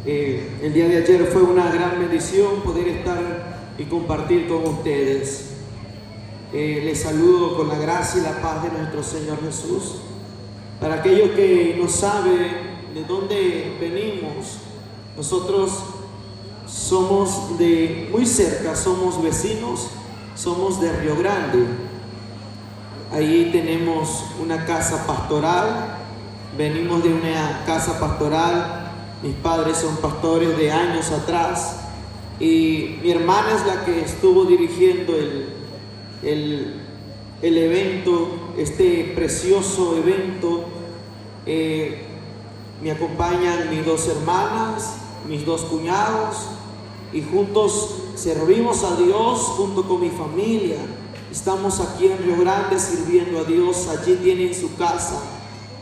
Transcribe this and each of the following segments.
El día de ayer fue una gran bendición poder estar y compartir con ustedes. Les saludo con la gracia y la paz de nuestro Señor Jesús. Para aquellos que no saben de dónde venimos, nosotros somos de muy cerca, somos vecinos, somos de Río Grande. Ahí tenemos una casa pastoral, venimos de una casa pastoral. Mis padres son pastores de años atrás y mi hermana es la que estuvo dirigiendo el evento, este precioso evento. Me acompañan mis dos hermanas, mis dos cuñados, y juntos servimos a Dios junto con mi familia. Estamos aquí en Río Grande sirviendo a Dios. Allí tienen su casa,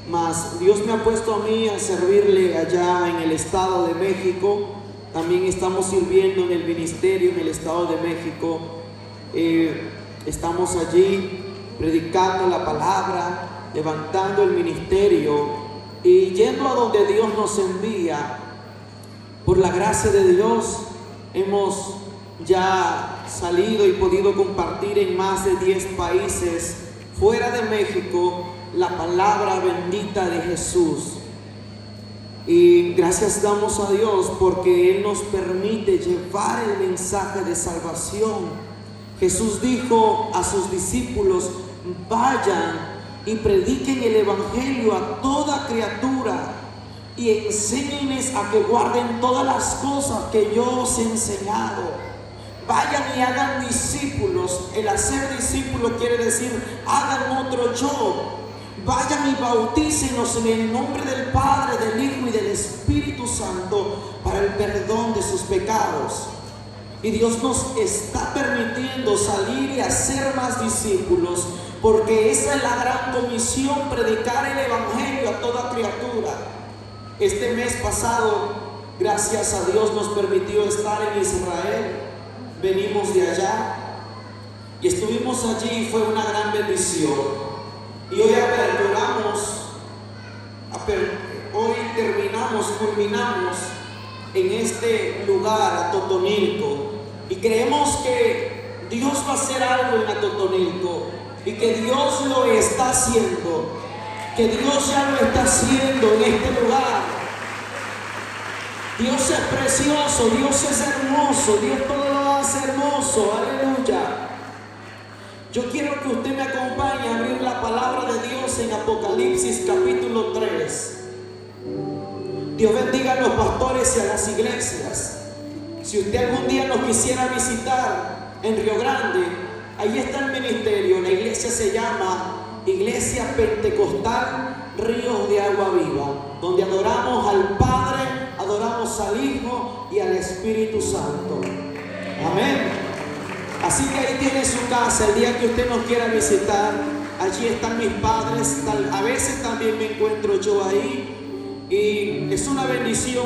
mas Dios me ha puesto a mí a servirle allá en el Estado de México. También estamos sirviendo en el ministerio en el Estado de México. Estamos allí predicando la palabra, levantando el ministerio y yendo a donde Dios nos envía. Por la gracia de Dios hemos ya salido y podido compartir en más de 10 países fuera de México la palabra bendita de Jesús. Y gracias damos a Dios porque Él nos permite llevar el mensaje de salvación. Jesús dijo a sus discípulos: vayan y prediquen el evangelio a toda criatura y enséñenles a que guarden todas las cosas que yo os he enseñado. Vayan y hagan discípulos. El hacer discípulos quiere decir hagan otro yo. Vayan y bautícenos en el nombre del Padre, del Hijo y del Espíritu Santo para el perdón de sus pecados. Y Dios nos está permitiendo salir y hacer más discípulos, porque esa es la gran comisión: predicar el evangelio a toda criatura. Este mes pasado, gracias a Dios, nos permitió estar en Israel. Venimos de allá y estuvimos allí y fue una gran bendición. Y hoy culminamos en este lugar, Atotonilco, y creemos que Dios va a hacer algo en Atotonilco y que Dios lo está haciendo, que Dios ya lo está haciendo en este lugar. Dios es precioso, Dios es hermoso, Dios todo lo hace hermoso, aleluya. Yo quiero que usted me acompañe a abrir la palabra de Dios en Apocalipsis capítulo 3. Dios bendiga a los pastores y a las iglesias. Si usted algún día nos quisiera visitar en Río Grande, ahí está el ministerio. La iglesia se llama Iglesia Pentecostal Ríos de Agua Viva, donde adoramos al Padre, adoramos al Hijo y al Espíritu Santo. Amén. Así que ahí tiene su casa. El día que usted nos quiera visitar, allí están mis padres. A veces también me encuentro yo ahí. Y es una bendición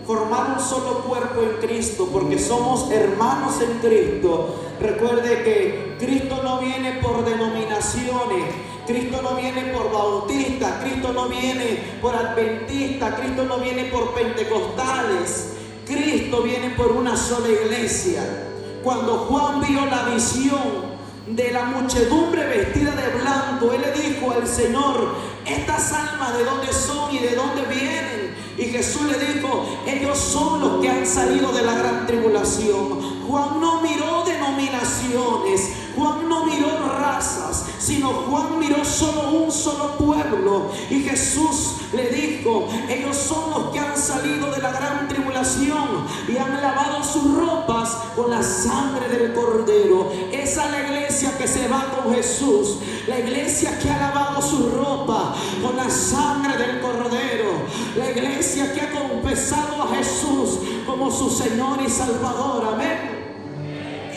formar un solo cuerpo en Cristo, porque somos hermanos en Cristo. Recuerde que Cristo no viene por denominaciones, Cristo no viene por bautista, Cristo no viene por adventista, Cristo no viene por pentecostales. Cristo viene por una sola iglesia. Cuando Juan vio la visión de la muchedumbre vestida de blanco, él le dijo al Señor: estas almas, ¿de dónde son y de dónde vienen? Y Jesús le dijo: ellos son los que han salido de la gran tribulación. Juan no miró denominaciones, Juan no miró razas, sino Juan miró solo un solo pueblo. Y Jesús le dijo: ellos son los que han salido de la gran tribulación y han lavado sus ropas con la sangre del Cordero. Esa es la iglesia que se va con Jesús, la iglesia que ha lavado su ropa con la sangre del Cordero, la iglesia que ha confesado a Jesús como su Señor y Salvador. Amén.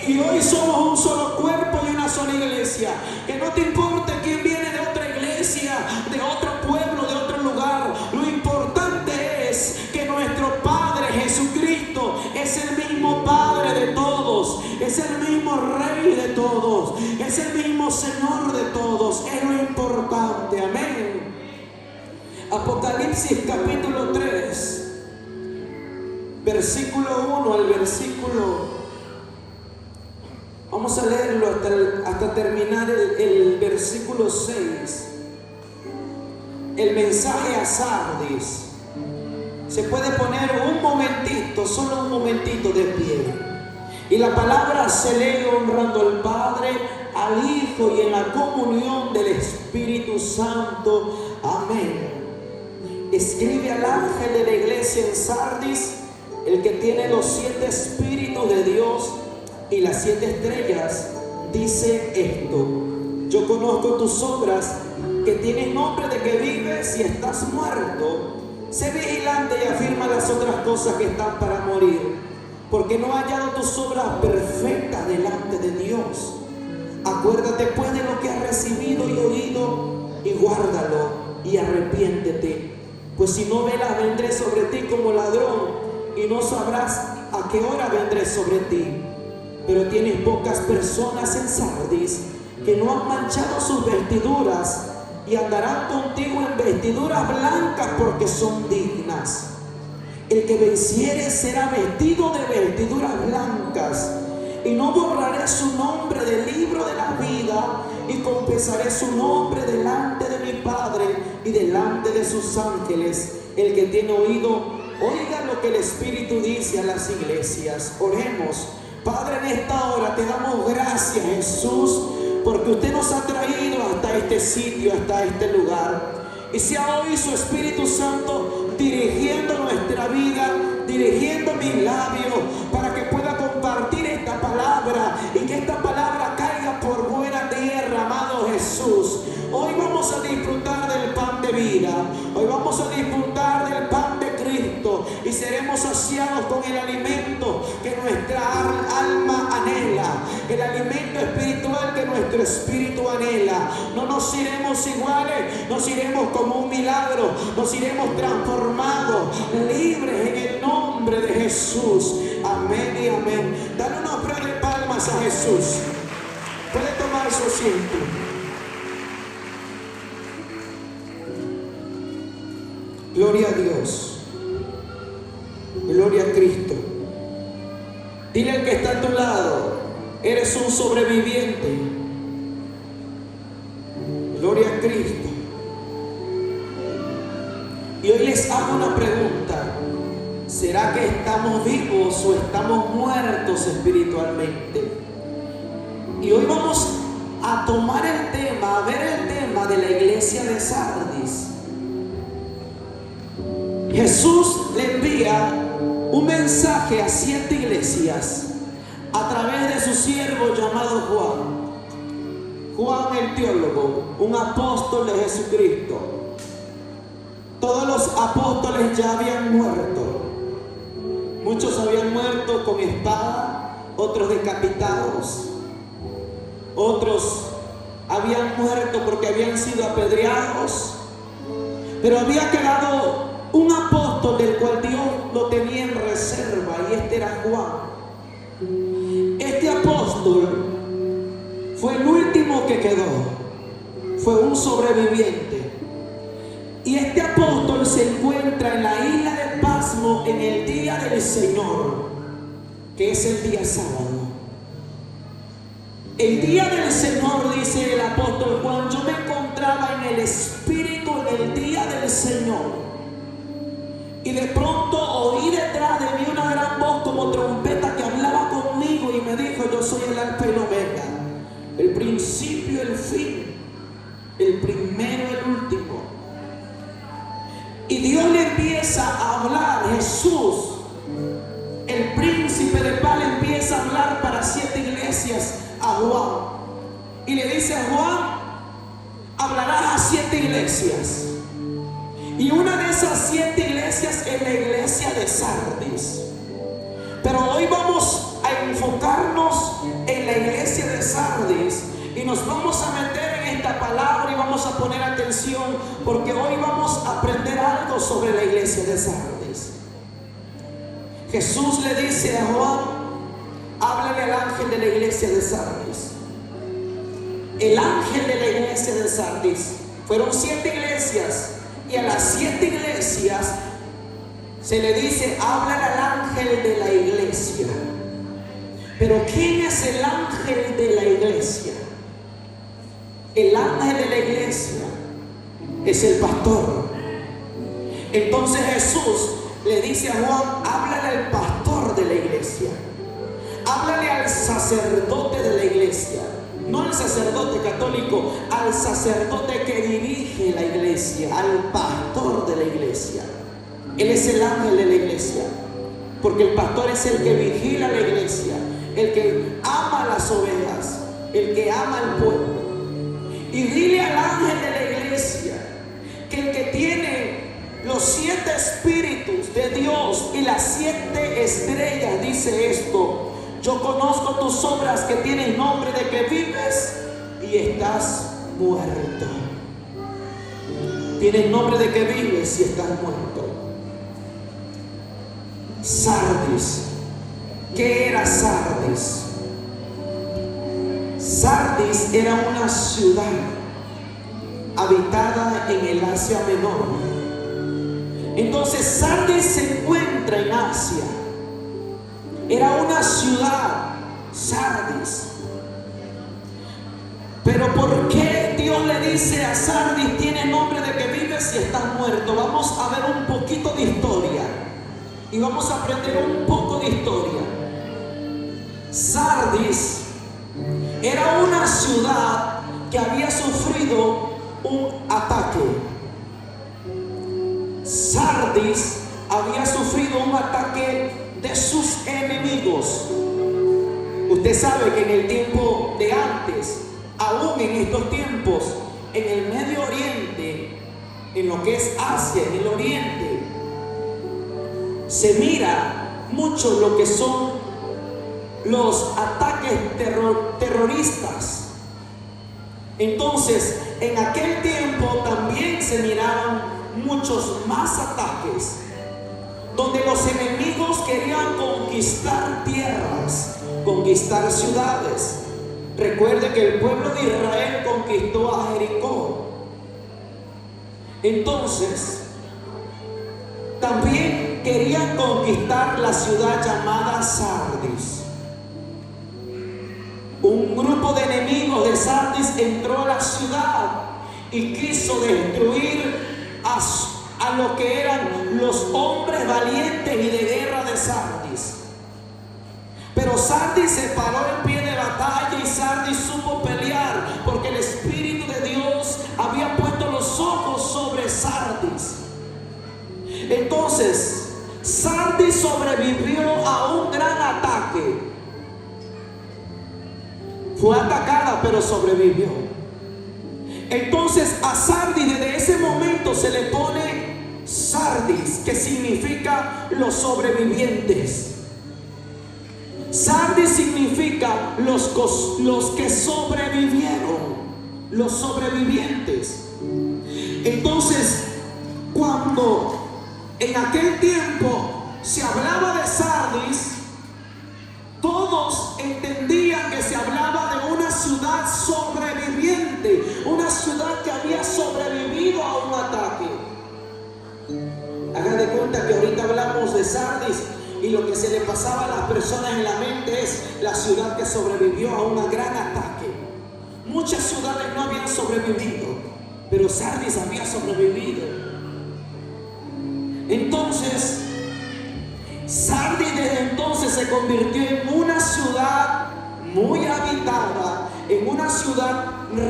Y hoy somos un solo cuerpo y una sola iglesia. Que no te importe quién viene de otra iglesia, de otro pueblo, de otro lugar. Lo importante es que nuestro Padre Jesucristo es el mismo Padre de todos, es el mismo Rey de todos, es el mismo Señor de todos. Es lo importante. Amén. Apocalipsis capítulo 3. versículo 1 al versículo, vamos a leerlo hasta terminar el versículo 6. El mensaje a Sardis. Se puede poner un momentito, solo un momentito de pie. Y la palabra se lee honrando al Padre, al Hijo y en la comunión del Espíritu Santo. Amén. Escribe al ángel de la iglesia en Sardis, el que tiene los 7 espíritus de Dios y las 7 estrellas, dice esto: yo conozco tus obras, que tienes nombre de que vives y estás muerto. Sé vigilante y afirma las otras cosas que están para morir, porque no he hallado tus obras perfectas delante de Dios. Acuérdate pues de lo que has recibido y oído, y guárdalo y arrepiéntete. Pues si no velas, vendré sobre ti como ladrón, y no sabrás a qué hora vendré sobre ti. Pero tienes pocas personas en Sardis que no han manchado sus vestiduras, y andarán contigo en vestiduras blancas, porque son dignas. El que venciere será vestido de vestiduras blancas, y no borraré su nombre del libro de la vida, y confesaré su nombre delante de mi Padre y delante de sus ángeles. El que tiene oído, oiga lo que el Espíritu dice a las iglesias. Oremos. Padre, en esta hora te damos gracias, Jesús, porque usted nos ha traído hasta este sitio, hasta este lugar. Y sea hoy su Espíritu Santo dirigiendo nuestra vida, dirigiendo mis labios, para que pueda compartir esta palabra y que esta palabra caiga por buena tierra, amado Jesús. Hoy vamos a disfrutar del pan de vida, hoy vamos a disfrutar del pan de Cristo, y seremos saciados con el alimento que nuestra alma anhela, el alimento espiritual que nuestro espíritu anhela. No nos iremos iguales, nos iremos como un milagro, nos iremos transformados, libres en el nombre de Jesús. Amén y amén. Dale una ofrenda de palmas a Jesús. Puede tomar su asiento. Gloria a Dios. Gloria a Cristo. Dile al que está a tu lado: eres un sobreviviente. Gloria a Cristo. Y hoy les hago una pregunta: ¿será que estamos vivos o estamos muertos espiritualmente? Y hoy vamos a tomar el tema, a ver el tema de la iglesia de Sardis. Jesús le envía un mensaje a 7 iglesias a través de su siervo llamado Juan. Juan el teólogo, un apóstol de Jesucristo. Todos los apóstoles ya habían muerto. Muchos habían muerto con espada, otros decapitados. Otros habían muerto porque habían sido apedreados. Pero había quedado un apóstol del cual Dios lo tenía en reserva, y este era Juan. Este apóstol fue el último que quedó, fue un sobreviviente. Y este apóstol se encuentra en la isla de Pasmo en el día del Señor, que es el día sábado. El día del Señor, dice el apóstol Juan, yo me encontraba en el Espíritu en el día del Señor. Y de pronto oí detrás de mí una gran voz como trompeta que hablaba conmigo y me dijo: yo soy el Alfa y el Omega, el principio y el fin, el primero y el último. Y Dios le empieza a hablar, Jesús, el príncipe de paz, le empieza a hablar para 7 iglesias a Juan. Y le dice a Juan: hablarás a 7 iglesias. Y una de esas 7 iglesias es la iglesia de Sardis. Pero hoy vamos a enfocarnos en la iglesia de Sardis, y nos vamos a meter en esta palabra y vamos a poner atención, porque hoy vamos a aprender algo sobre la iglesia de Sardis. Jesús le dice a Juan: háblale al ángel de la iglesia de Sardis. El ángel de la iglesia de Sardis, fueron 7 iglesias. Y a las 7 iglesias se le dice: háblale al ángel Pero ¿quién es el ángel de la iglesia? El ángel de la iglesia es el pastor. Entonces Jesús le dice a Juan: háblale al pastor de la iglesia, háblale al sacerdote de la iglesia, no al sacerdote católico, al sacerdote que dirige la iglesia, al pastor de la iglesia. Él es el ángel de la iglesia, porque el pastor es el que vigila la iglesia, el que ama las ovejas, el que ama al pueblo. Y dile al ángel de la iglesia que el que tiene los 7 espíritus de Dios y las 7 estrellas dice esto: yo conozco tus obras, que tienes nombre de que vives y estás muerto. Tienes nombre de que vives y estás muerto. Sardis. ¿Qué era Sardis? Sardis era una ciudad habitada en el Asia Menor. Entonces Sardis se encuentra en Asia. Era una ciudad, Sardis. Pero ¿por qué Dios le dice a Sardis: tiene nombre de que vives y estás muerto? Vamos a ver un poquito de historia y vamos a aprender un poco de historia. Sardis era una ciudad que había sufrido un ataque. Sardis había sufrido un ataque de sus enemigos. Usted sabe que en el tiempo de antes, aún en estos tiempos, en el Medio Oriente, en lo que es Asia, en el Oriente, se mira mucho lo que son los ataques terroristas. Entonces, en aquel tiempo también se miraron muchos más ataques, donde los enemigos querían conquistar tierras, conquistar ciudades. Recuerde que el pueblo de Israel conquistó a Jericó. Entonces, también querían conquistar la ciudad llamada Sardis. Un grupo de enemigos de Sardis entró a la ciudad y quiso destruir a lo que eran los hombres valientes y de guerra de Sardis. Pero Sardis se paró en pie de batalla y Sardis supo pelear, porque el Espíritu de Dios había puesto los ojos sobre Sardis. Entonces, Sardis sobrevivió a un gran ataque. Fue atacada, pero sobrevivió. Entonces a Sardis desde ese momento se le pone Sardis, que significa los sobrevivientes. Sardis significa los que sobrevivieron, los sobrevivientes. Entonces, cuando en aquel tiempo se hablaba de Sardis, todos entendían que se hablaba de una ciudad sobreviviente, una ciudad que había sobrevivido a un ataque. Hagan de cuenta que ahorita hablamos de Sardis y lo que se le pasaba a las personas en la mente es la ciudad que sobrevivió a un gran ataque. Muchas ciudades no habían sobrevivido, pero Sardis había sobrevivido. Entonces, Sardis desde entonces se convirtió en una ciudad muy habitada, en una ciudad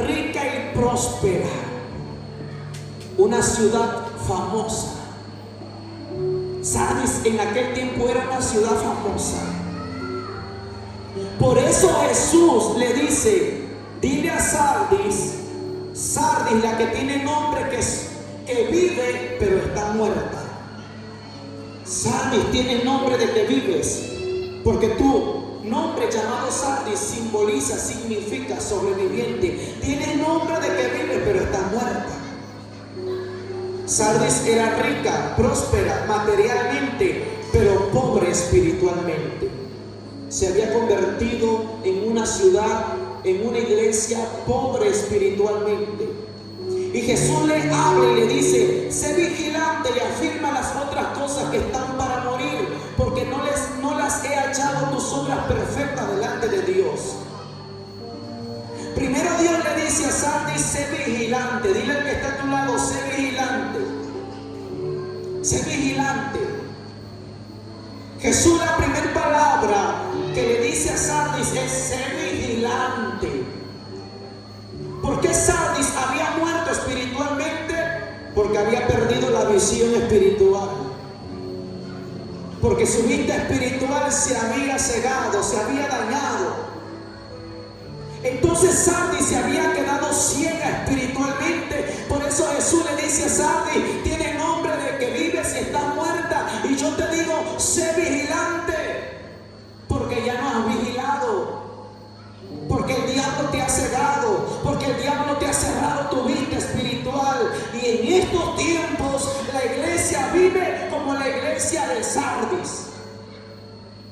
rica y próspera, una ciudad famosa. Sardis en aquel tiempo era una ciudad famosa. Por eso Jesús le dice: dile a Sardis, Sardis, la que tiene nombre que vive pero está muerta. Sardis tiene nombre de que vives, porque tu nombre llamado Sardis significa sobreviviente. Tiene nombre de que vive pero está muerta. Sardis era rica, próspera materialmente, pero pobre espiritualmente. Se había convertido en una ciudad, en una iglesia pobre espiritualmente. Y Jesús le habla y le dice: sé vigilante y afirma las otras cosas que están para morir, porque no las he hallado tus obras perfectas delante Primero Dios le dice a Sardis, sé vigilante. Dile al que está a tu lado, sé vigilante. Sé vigilante. Jesús, la primera palabra que le dice a Sardis es sé vigilante. ¿Por qué Sardis había muerto espiritualmente? Porque había perdido la visión espiritual. Porque su vista espiritual se había cegado, se había dañado. Entonces Sardis se había quedado ciega espiritualmente. Por eso Jesús le dice a Sardis, tiene nombre de que vives y estás muerta. Y yo te digo, sé vigilante. Porque ya no has vigilado. Porque el diablo te ha cegado. Porque el diablo te ha cerrado tu vista espiritual. Y en estos tiempos la iglesia vive como la iglesia de Sardis.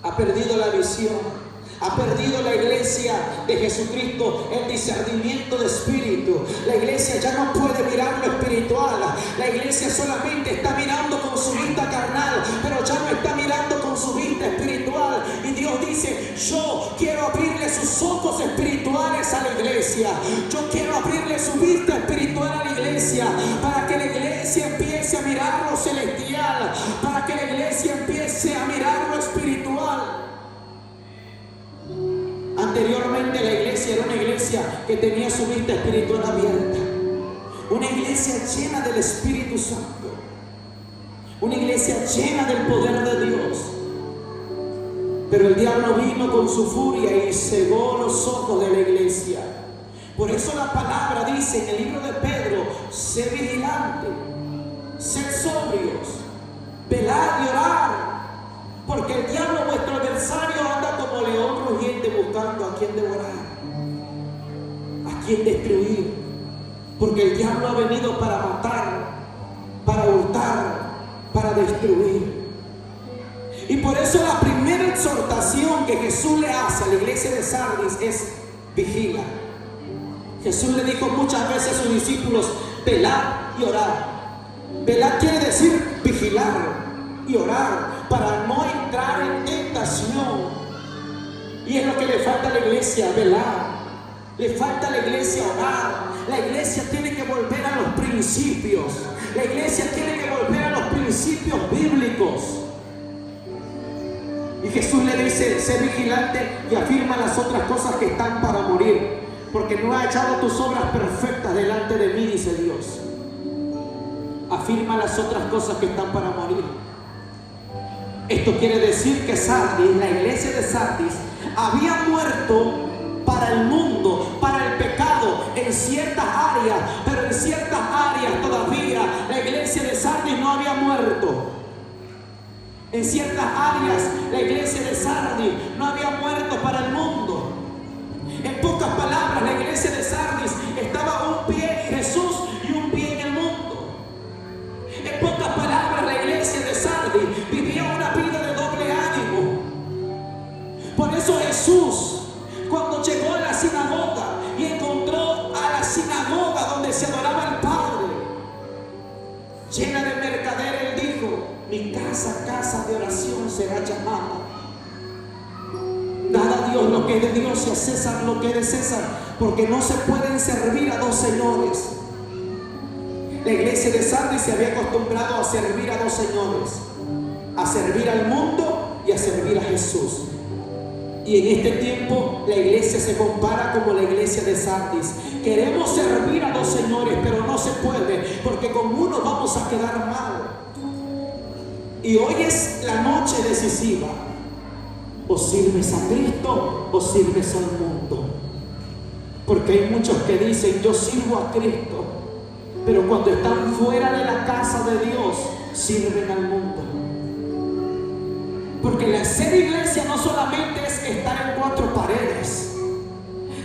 Ha perdido la visión. Ha perdido la iglesia de Jesucristo el discernimiento de espíritu. La iglesia ya no puede mirar lo espiritual. La iglesia solamente está mirando con su vista carnal, pero ya no está mirando con su vista espiritual. Y Dios dice, yo quiero abrirle sus ojos espirituales a la iglesia. Yo quiero abrirle su vista espiritual a la iglesia, para que la iglesia empiece a mirar lo celestial, para que la iglesia empiece a mirar lo espiritual. Anteriormente la iglesia era una iglesia que tenía su vista espiritual abierta. Una iglesia llena del Espíritu Santo. Una iglesia llena del poder de Dios. Pero el diablo vino con su furia y cegó los ojos de la iglesia. Por eso la palabra dice en el libro de Pedro, sé vigilante, sed sobrios, velad y orad. Porque el diablo, vuestro adversario, anda como león rugiente buscando a quien devorar, a quien destruir. Porque el diablo ha venido para matar, para hurtar, para destruir. Y por eso la primera exhortación que Jesús le hace a la iglesia de Sardis es vigila. Jesús le dijo muchas veces a sus discípulos, velad y orad. Velad quiere decir vigilar y orar para no entrar en tentación. Y es lo que le falta a la iglesia, velar. Le falta a la iglesia orar. La iglesia tiene que volver a los principios. La iglesia tiene que volver a los principios bíblicos. Y Jesús le dice, sé vigilante y afirma las otras cosas que están para morir, porque no ha echado tus obras perfectas delante de mí, dice Dios. Afirma las otras cosas que están para morir. Esto quiere decir que Sardis, la iglesia de Sardis, había muerto para el mundo, para el pecado, en ciertas áreas, pero en ciertas áreas todavía la iglesia de Sardis no había muerto. En ciertas áreas la iglesia de Sardis no había muerto para el mundo. En pocas palabras, la iglesia de Sardis estaba un pie en Jesús y un pie en el mundo. En pocas palabras, la iglesia de Sardis vivía una vida de doble ánimo. Por eso Jesús, cuando llegó a la sinagoga y encontró a la sinagoga donde se adoraba al Padre llena de mercaderes, él dijo, mi casa, casa de oración será llamada. Dad a Dios lo que es de Dios y a César lo que es de César, porque no se pueden servir a dos señores. La iglesia de Sardis se había acostumbrado a servir a dos señores, a servir al mundo y a servir a Jesús. Y en este tiempo la iglesia se compara como la iglesia de Sardis. Queremos servir a dos señores, pero no se puede, porque con uno vamos a quedar mal. Y hoy es la noche decisiva. O sirves a Cristo o sirves al mundo. Porque hay muchos que dicen, yo sirvo a Cristo, pero cuando están fuera de la casa de Dios, sirven al mundo. Porque ser iglesia no solamente es estar en cuatro paredes.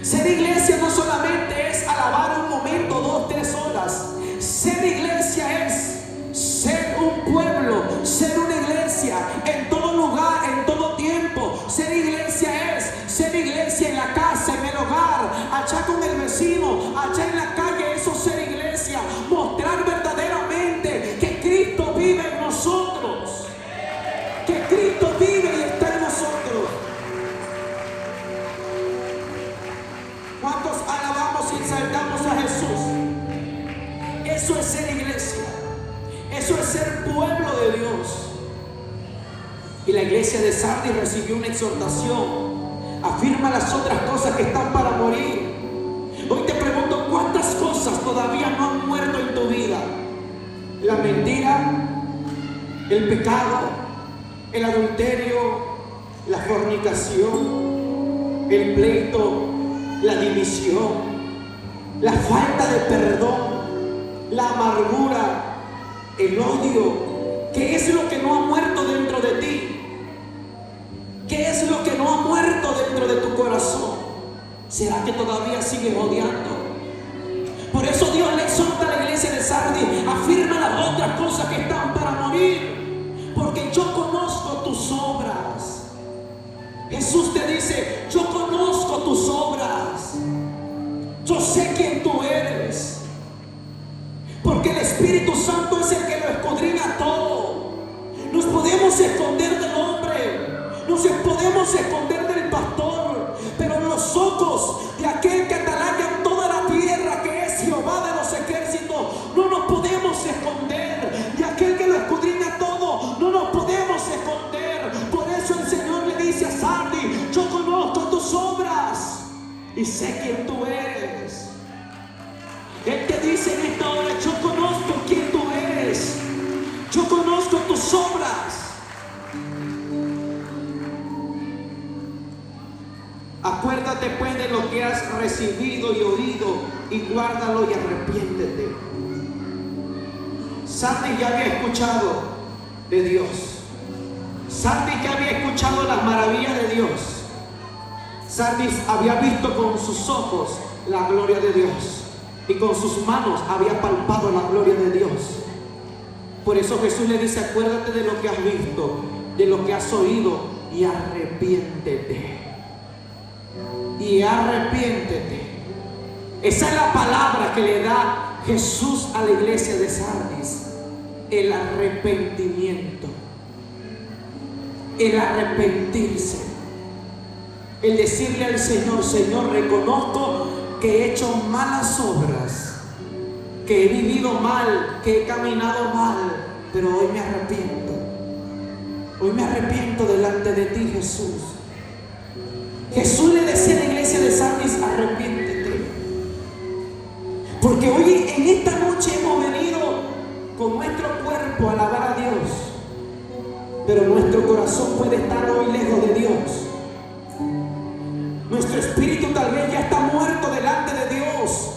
Ser iglesia no solamente es alabar un momento, 2, 3 horas. Ser iglesia es ser un pueblo, ser una iglesia en todo lugar, en todo tiempo. Ser iglesia es ser iglesia en la casa, en el hogar, allá con el vecino, allá en la calle. Eso es ser iglesia. Mostrar verdaderamente que Cristo vive en nosotros. Que Cristo vive y está en nosotros. ¿Cuántos alaban Y la iglesia de Sardis recibió una exhortación. Afirma las otras cosas que están para morir. Hoy te pregunto, ¿cuántas cosas todavía no han muerto en tu vida? La mentira, el pecado, el adulterio, la fornicación, el pleito, la división, la falta de perdón, la amargura, el odio. ¿Qué es lo que no ha muerto dentro de ti? ¿Qué es lo que no ha muerto dentro de tu corazón? ¿Será que todavía sigues odiando? Por eso Dios le exhorta a la iglesia de Sardis: afirma las otras cosas que están para morir, porque yo conozco tus obras. Jesús te dice: yo conozco tus obras, yo sé quién tú eres, porque el Espíritu Santo es el que lo escudriña todo. Nos podemos esconder del hombre, nos podemos esconder del pastor, pero los ojos de aquel que atalaya toda la tierra, que es Jehová de los ejércitos, no nos podemos esconder. De aquel que lo escudriña todo, no nos podemos esconder. Por eso el Señor le dice a Sardis: yo conozco tus obras y sé quién tú eres. Él te dice en esta hora: yo conozco quién tú eres, yo conozco tus obras. Acuérdate pues de lo que has recibido y oído, y guárdalo y arrepiéntete. Sardis ya había escuchado de Dios. Sardis ya había escuchado las maravillas de Dios. Sardis había visto con sus ojos la gloria de Dios, y con sus manos había palpado la gloria de Dios. Por eso Jesús le dice: acuérdate de lo que has visto, de lo que has oído, y arrepiéntete. Y arrepiéntete. Esa es la palabra que le da Jesús a la iglesia de Sardis: el arrepentimiento, el arrepentirse, el decirle al Señor: Señor, reconozco que he hecho malas obras, que he vivido mal, que he caminado mal, pero hoy me arrepiento. Hoy me arrepiento delante de ti, Jesús. Jesús le decía a la iglesia de Sardis: arrepiéntete. Porque hoy en esta noche hemos venido con nuestro cuerpo a alabar a Dios, pero nuestro corazón puede estar hoy lejos de Dios. Nuestro espíritu tal vez ya está muerto delante de Dios.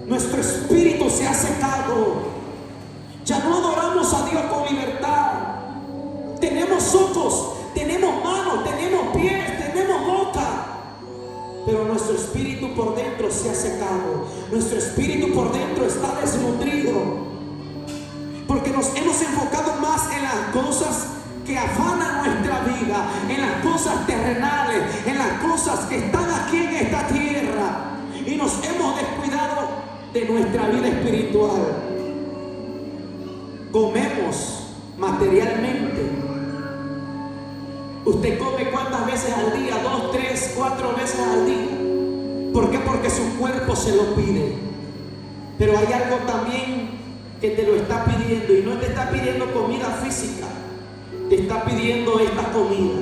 Nuestro espíritu se ha secado. Ya no adoramos a Dios con libertad. Tenemos ojos, tenemos manos, tenemos pies, tenemos boca, pero nuestro espíritu por dentro se ha secado. Nuestro espíritu por dentro está desnutrido, porque nos hemos enfocado más en las cosas que afanan nuestra vida, en las cosas terrenales, en las cosas que están aquí en esta tierra, y nos hemos descuidado de nuestra vida espiritual. Comemos materialmente. Usted come ¿cuántas veces al día? 2, 3, 4 veces al día. ¿Por qué? Porque su cuerpo se lo pide. Pero hay algo también que te lo está pidiendo, y no te está pidiendo comida física, te está pidiendo esta comida.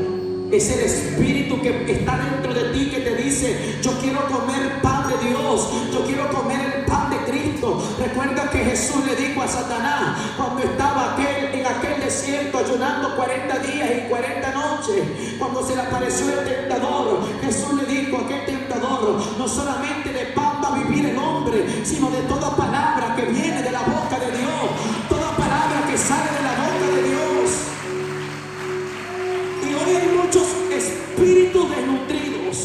Es el espíritu que está dentro de ti, que te dice: yo quiero comer pan de Dios, yo quiero comer el pan de Cristo. Recuerda que Jesús le dijo a Satanás, cuando estaba en aquel desierto ayunando 40 días y 40 noches, cuando se le apareció el tentador, Jesús le dijo a aquel tentador: no solamente de pan va a vivir el hombre, sino de toda palabra que viene de la boca de Dios, toda palabra que sale de la boca de Dios. Y hoy hay muchos espíritus desnutridos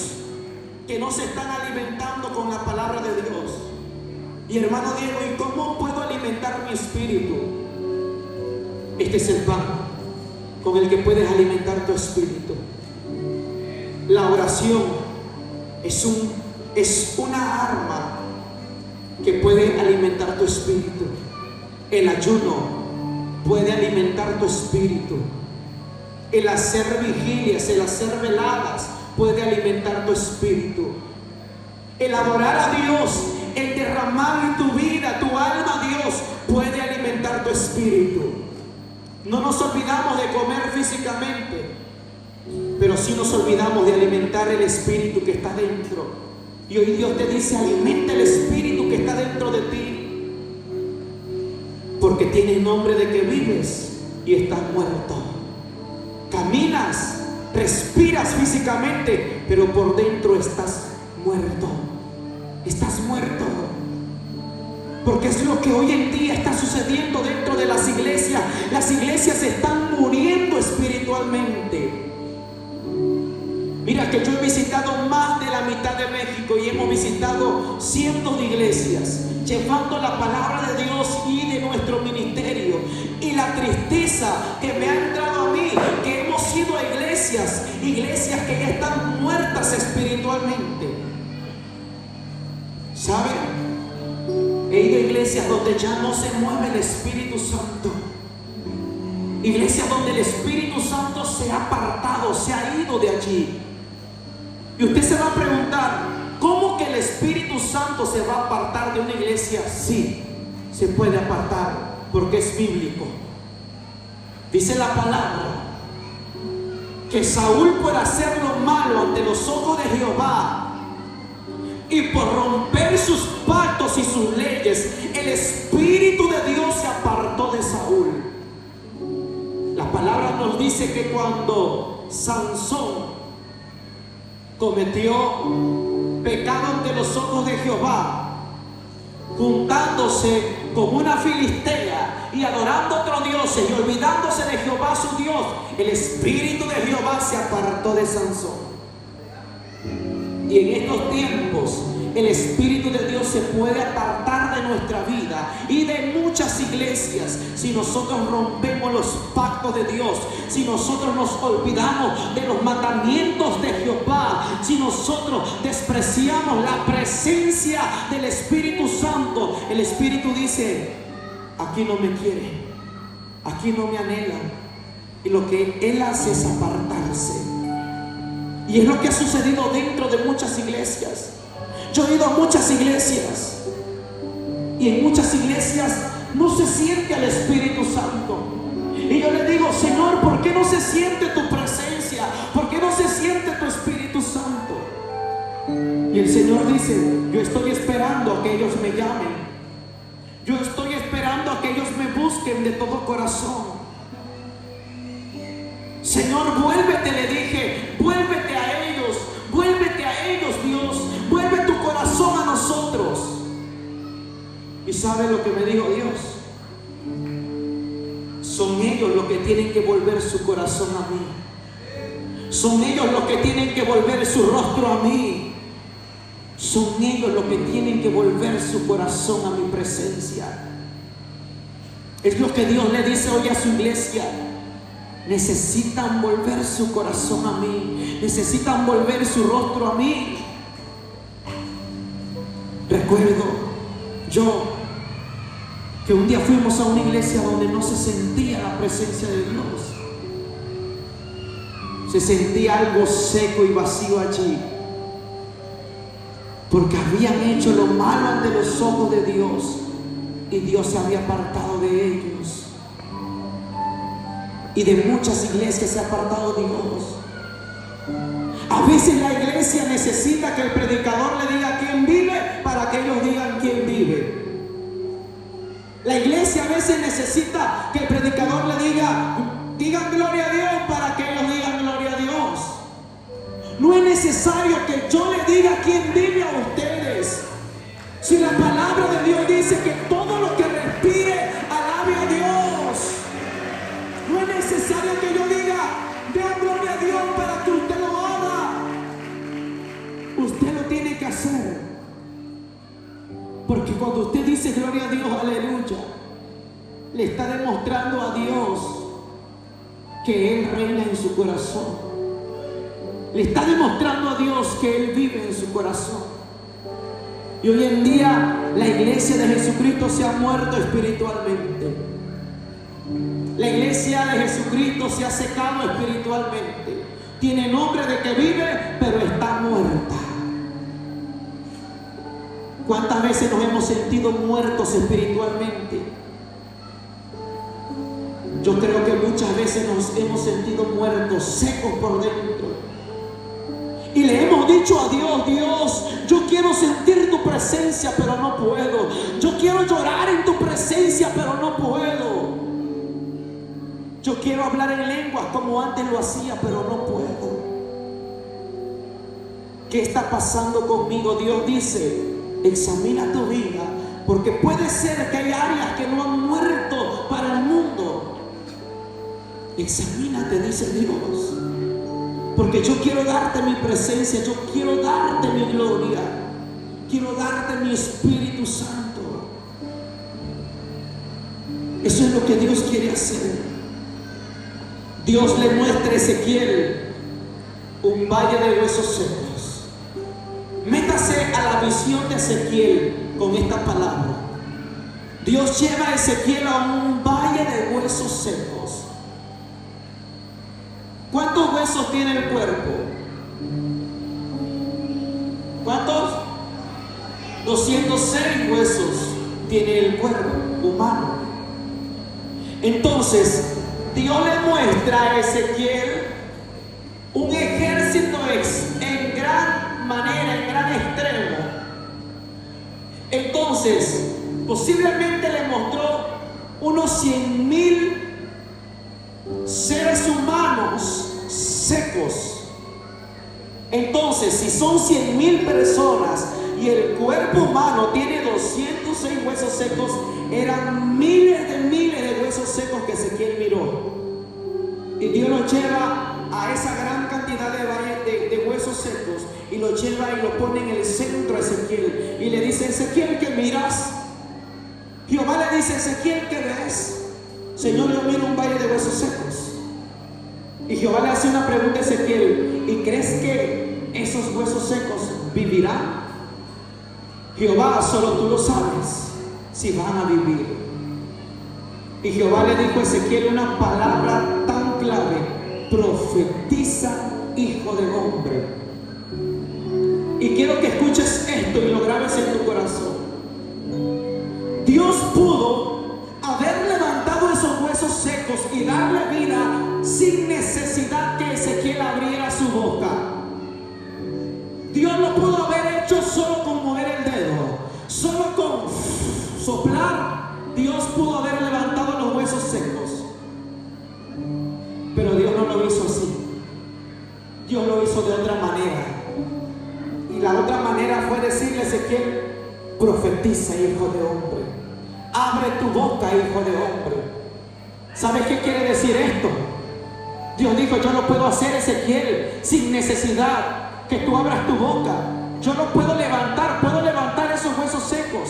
que no se están alimentando con la palabra de Dios. Y hermano Diego, ¿y cómo puedo alimentar mi espíritu? Este es el pan con el que puedes alimentar tu espíritu. La oración es una arma que puede alimentar tu espíritu. El ayuno puede alimentar tu espíritu. El hacer vigilias, el hacer veladas puede alimentar tu espíritu. El adorar a Dios, el derramar tu vida, tu alma a Dios, puede alimentar tu espíritu. No nos olvidamos de comer físicamente, pero sí nos olvidamos de alimentar el espíritu que está dentro. Y hoy Dios te dice: alimenta el espíritu que está dentro de ti, porque tienes nombre de que vives y estás muerto. Caminas, respiras físicamente, pero por dentro estás muerto. Estás muerto. Porque es lo que hoy en día está sucediendo dentro de las iglesias. Las iglesias están muriendo espiritualmente. Mira que yo he visitado más de la mitad de México y hemos visitado cientos de iglesias, llevando la palabra de Dios y de nuestro ministerio. Y la tristeza que me ha entrado a mí, que hemos ido a iglesias que ya están muertas espiritualmente. ¿Saben? He ido a iglesias donde ya no se mueve el Espíritu Santo. Iglesias donde el Espíritu Santo se ha apartado, se ha ido de allí. Y usted se va a preguntar: ¿cómo que el Espíritu Santo se va a apartar de una iglesia? Sí, se puede apartar, porque es bíblico. Dice la palabra que Saúl, por hacer lo malo ante los ojos de Jehová y por romper sus pactos y sus leyes, el Espíritu de Dios se apartó de Saúl. La palabra nos dice que cuando Sansón cometió pecado ante los ojos de Jehová, juntándose con una filistea y adorando a otros dioses y olvidándose de Jehová su Dios, el Espíritu de Jehová se apartó de Sansón. Y en estos tiempos el Espíritu de Dios se puede apartar de nuestra vida y de muchas iglesias si nosotros rompemos los pactos de Dios, si nosotros nos olvidamos de los mandamientos de Jehová, si nosotros despreciamos la presencia del Espíritu Santo. El Espíritu dice: aquí no me quiere, aquí no me anhelan. Y lo que Él hace es apartarse. Y es lo que ha sucedido dentro de muchas iglesias. Yo he ido a muchas iglesias y en muchas iglesias no se siente al Espíritu Santo. Y yo le digo: Señor, ¿por qué no se siente tu presencia? ¿Por qué no se siente tu Espíritu Santo? Y el Señor dice: yo estoy esperando a que ellos me llamen. Yo estoy esperando a que ellos me busquen de todo corazón. Señor, vuélvete, le dije, vuélvete a ellos, Dios, vuelve tu corazón a nosotros. ¿Y sabe lo que me dijo Dios? Son ellos los que tienen que volver su corazón a mí. Son ellos los que tienen que volver su rostro a mí. Son ellos los que tienen que volver su corazón a mi presencia. Es lo que Dios le dice hoy a su iglesia. Necesitan volver su corazón a mí. Necesitan volver su rostro a mí. Recuerdo yo que un día fuimos a una iglesia donde no se sentía la presencia de Dios. Se sentía algo seco y vacío allí, porque habían hecho lo malo ante los ojos de Dios y Dios se había apartado de ellos. Y de muchas iglesias se ha apartado Dios. A veces la iglesia necesita que el predicador le diga quién vive para que ellos digan quién vive. La iglesia a veces necesita que el predicador le digan gloria a Dios para que ellos digan gloria a Dios. No es necesario que yo le diga quién vive a ustedes. Si la palabra de Dios dice que todo lo que respire alabe a Dios, no es necesario que yo diga den gloria a Dios para que usted lo haga. Usted lo tiene que hacer. Porque cuando usted dice gloria a Dios, aleluya, le está demostrando a Dios que Él reina en su corazón. Le está demostrando a Dios que Él vive en su corazón. Y hoy en día la iglesia de Jesucristo se ha muerto espiritualmente. La iglesia de Jesucristo se ha secado espiritualmente. Tiene nombre de que vive, pero está muerta. ¿Cuántas veces nos hemos sentido muertos espiritualmente? Yo creo que muchas veces nos hemos sentido muertos, secos por dentro. Y le hemos dicho a Dios: Dios, yo quiero sentir tu presencia, pero no puedo. Yo quiero llorar en tu presencia, pero no puedo. Yo quiero hablar en lenguas como antes lo hacía, pero no puedo. ¿Qué está pasando conmigo? Dios dice: examina tu vida, porque puede ser que hay áreas que no han muerto para el mundo. Examínate, dice Dios, porque yo quiero darte mi presencia, yo quiero darte mi gloria, quiero darte mi Espíritu Santo. Eso es lo que Dios quiere hacer. Dios le muestra a Ezequiel un valle de huesos secos. Métase a la visión de Ezequiel con esta palabra. Dios lleva a Ezequiel a un valle de huesos secos. ¿Cuántos huesos tiene el cuerpo? ¿Cuántos? 206 huesos tiene el cuerpo humano. Entonces, Dios le muestra a Ezequiel un ejército en gran manera, en gran extremo. Entonces, posiblemente le mostró unos 100,000 seres humanos secos. Entonces, si son 100,000 personas y el cuerpo humano tiene 206 huesos secos, eran miles de huesos secos que Ezequiel miró. Y Dios lo lleva a esa gran cantidad de huesos secos y lo lleva y lo pone en el centro a Ezequiel y le dice: Ezequiel, ¿qué miras? Jehová le dice: Ezequiel, ¿qué ves? Señor, yo miro un valle de huesos secos. Y Jehová le hace una pregunta a Ezequiel: ¿y crees que esos huesos secos vivirán? Jehová, solo tú lo sabes si van a vivir. Y Jehová le dijo a Ezequiel una palabra tan clave: profetiza, hijo de hombre. Y quiero que escuches esto y lo grabes en tu corazón. Dios pudo haber levantado esos huesos secos y darle vida sin necesidad que Ezequiel abriera su boca. Dios lo pudo haber hecho solo con mover el dedo, solo con soplar. Dios pudo haber levantado los huesos secos, pero Dios no lo hizo así. Dios lo hizo de otra manera. Y la otra manera fue decirle a Ezequiel: profetiza, hijo de hombre. Abre tu boca, hijo de hombre. ¿Sabes qué quiere decir esto? Dios dijo: yo no puedo hacer, Ezequiel, sin necesidad que tú abras tu boca. Yo no puedo levantar esos huesos secos.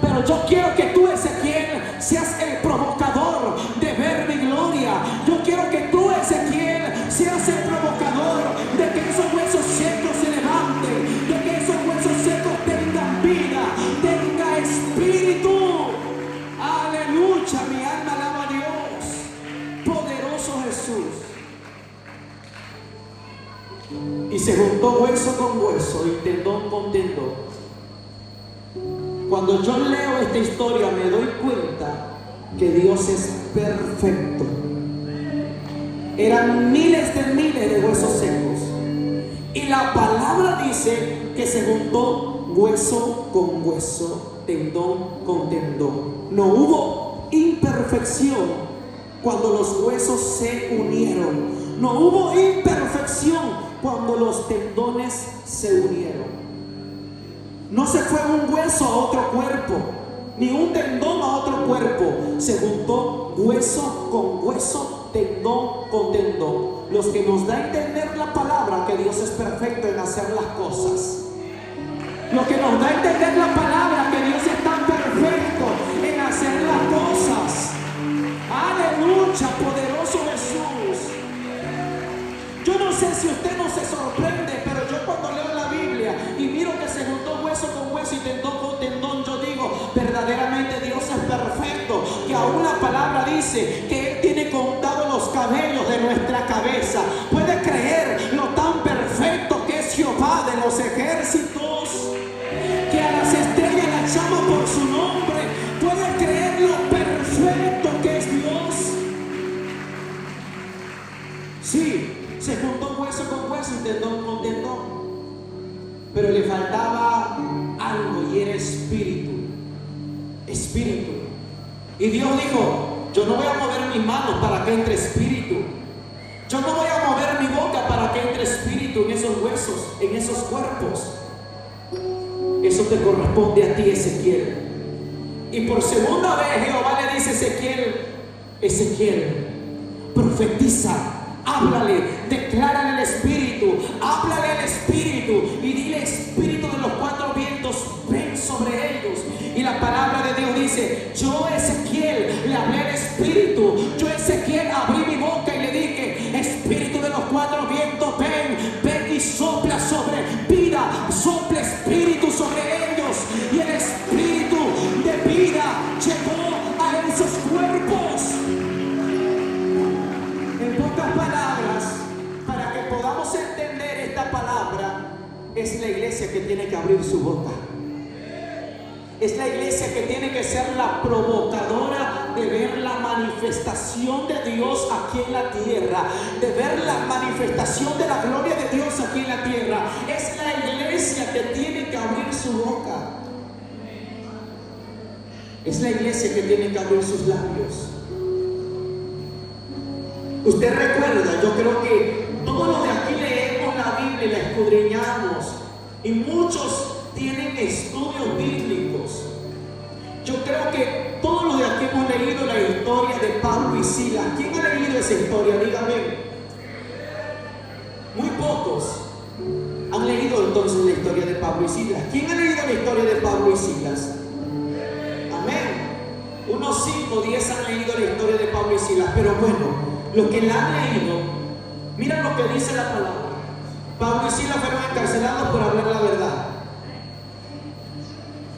Pero yo quiero que tú, Ezequiel, seas el provocador de ver mi gloria. Yo quiero que tú, Ezequiel, seas el provocador de que esos huesos secos se levanten, de que esos huesos secos tengan vida, tenga espíritu. Aleluya, mi alma alaba a Dios. Poderoso Jesús. Y se juntó hueso con hueso y tendón con tendón. Cuando yo leo esta historia me doy cuenta que Dios es perfecto. Eran miles de huesos secos. Y la palabra dice que se juntó hueso con hueso, tendón con tendón. No hubo imperfección cuando los huesos se unieron. No hubo imperfección cuando los tendones se unieron. No se fue un hueso a otro cuerpo, ni un tendón a otro cuerpo. Se juntó hueso con hueso, tendón con tendón. Los que nos da a entender la palabra que Dios es perfecto en hacer las cosas. Lo que nos da a entender la palabra que Dios es tan perfecto en hacer las cosas. Aleluya, poderoso Jesús. Yo no sé si usted no se sorprende, pero yo cuando leo la Biblia y miro que se juntó hueso con hueso y tendón con tendón, yo digo: verdaderamente Dios es perfecto. Que aún la palabra dice que Él tiene contados los cabellos de nuestra cabeza. ¿Puede creer lo tan perfecto que es Jehová de los ejércitos? Que a las estrellas las llama por su nombre. ¿Puede creer lo perfecto que es Dios? Sí. Se juntó hueso con hueso y tendón con tendón. pero le faltaba algo y era espíritu. Espíritu. Y Dios dijo: yo no voy a mover mis manos para que entre espíritu. Yo no voy a mover mi boca para que entre espíritu en esos huesos, en esos cuerpos. Eso te corresponde a ti, Ezequiel. Y por segunda vez Jehová le dice a Ezequiel: Ezequiel, profetiza, háblale, declárale el espíritu, háblale el espíritu y dile: espíritu de los cuatro vientos, ven sobre ellos. Y la palabra de Dios dice: yo, Ezequiel, le hablé al espíritu. Yo, Ezequiel, abrí mi boca y le dije: espíritu de los cuatro vientos, ven, ven y sopla sobre vida, sopla espíritu sobre ellos. Y el espíritu de vida llegó a esos cuerpos. En pocas palabras, para que podamos entender esta palabra, es la iglesia que tiene que abrir su boca. Es la iglesia que tiene que ser la provocadora de ver la manifestación de Dios aquí en la tierra, de ver la manifestación de la gloria de Dios aquí en la tierra. Es la iglesia que tiene que abrir su boca. Es la iglesia que tiene que abrir sus labios. Usted recuerda, yo creo que todos los de aquí leemos la Biblia y la escudriñamos, y muchos tienen estudios bíblicos. Yo creo que todos los de aquí hemos leído la historia de Pablo y Silas. ¿Quién ha leído esa historia? Dígame. Muy pocos han leído entonces la historia de Pablo y Silas. ¿Quién ha leído la historia de Pablo y Silas? Amén. Unos 5 o 10 han leído la historia de Pablo y Silas. Pero bueno, los que la han leído, miren lo que dice la palabra. Pablo y Silas fueron encarcelados por hablar la verdad.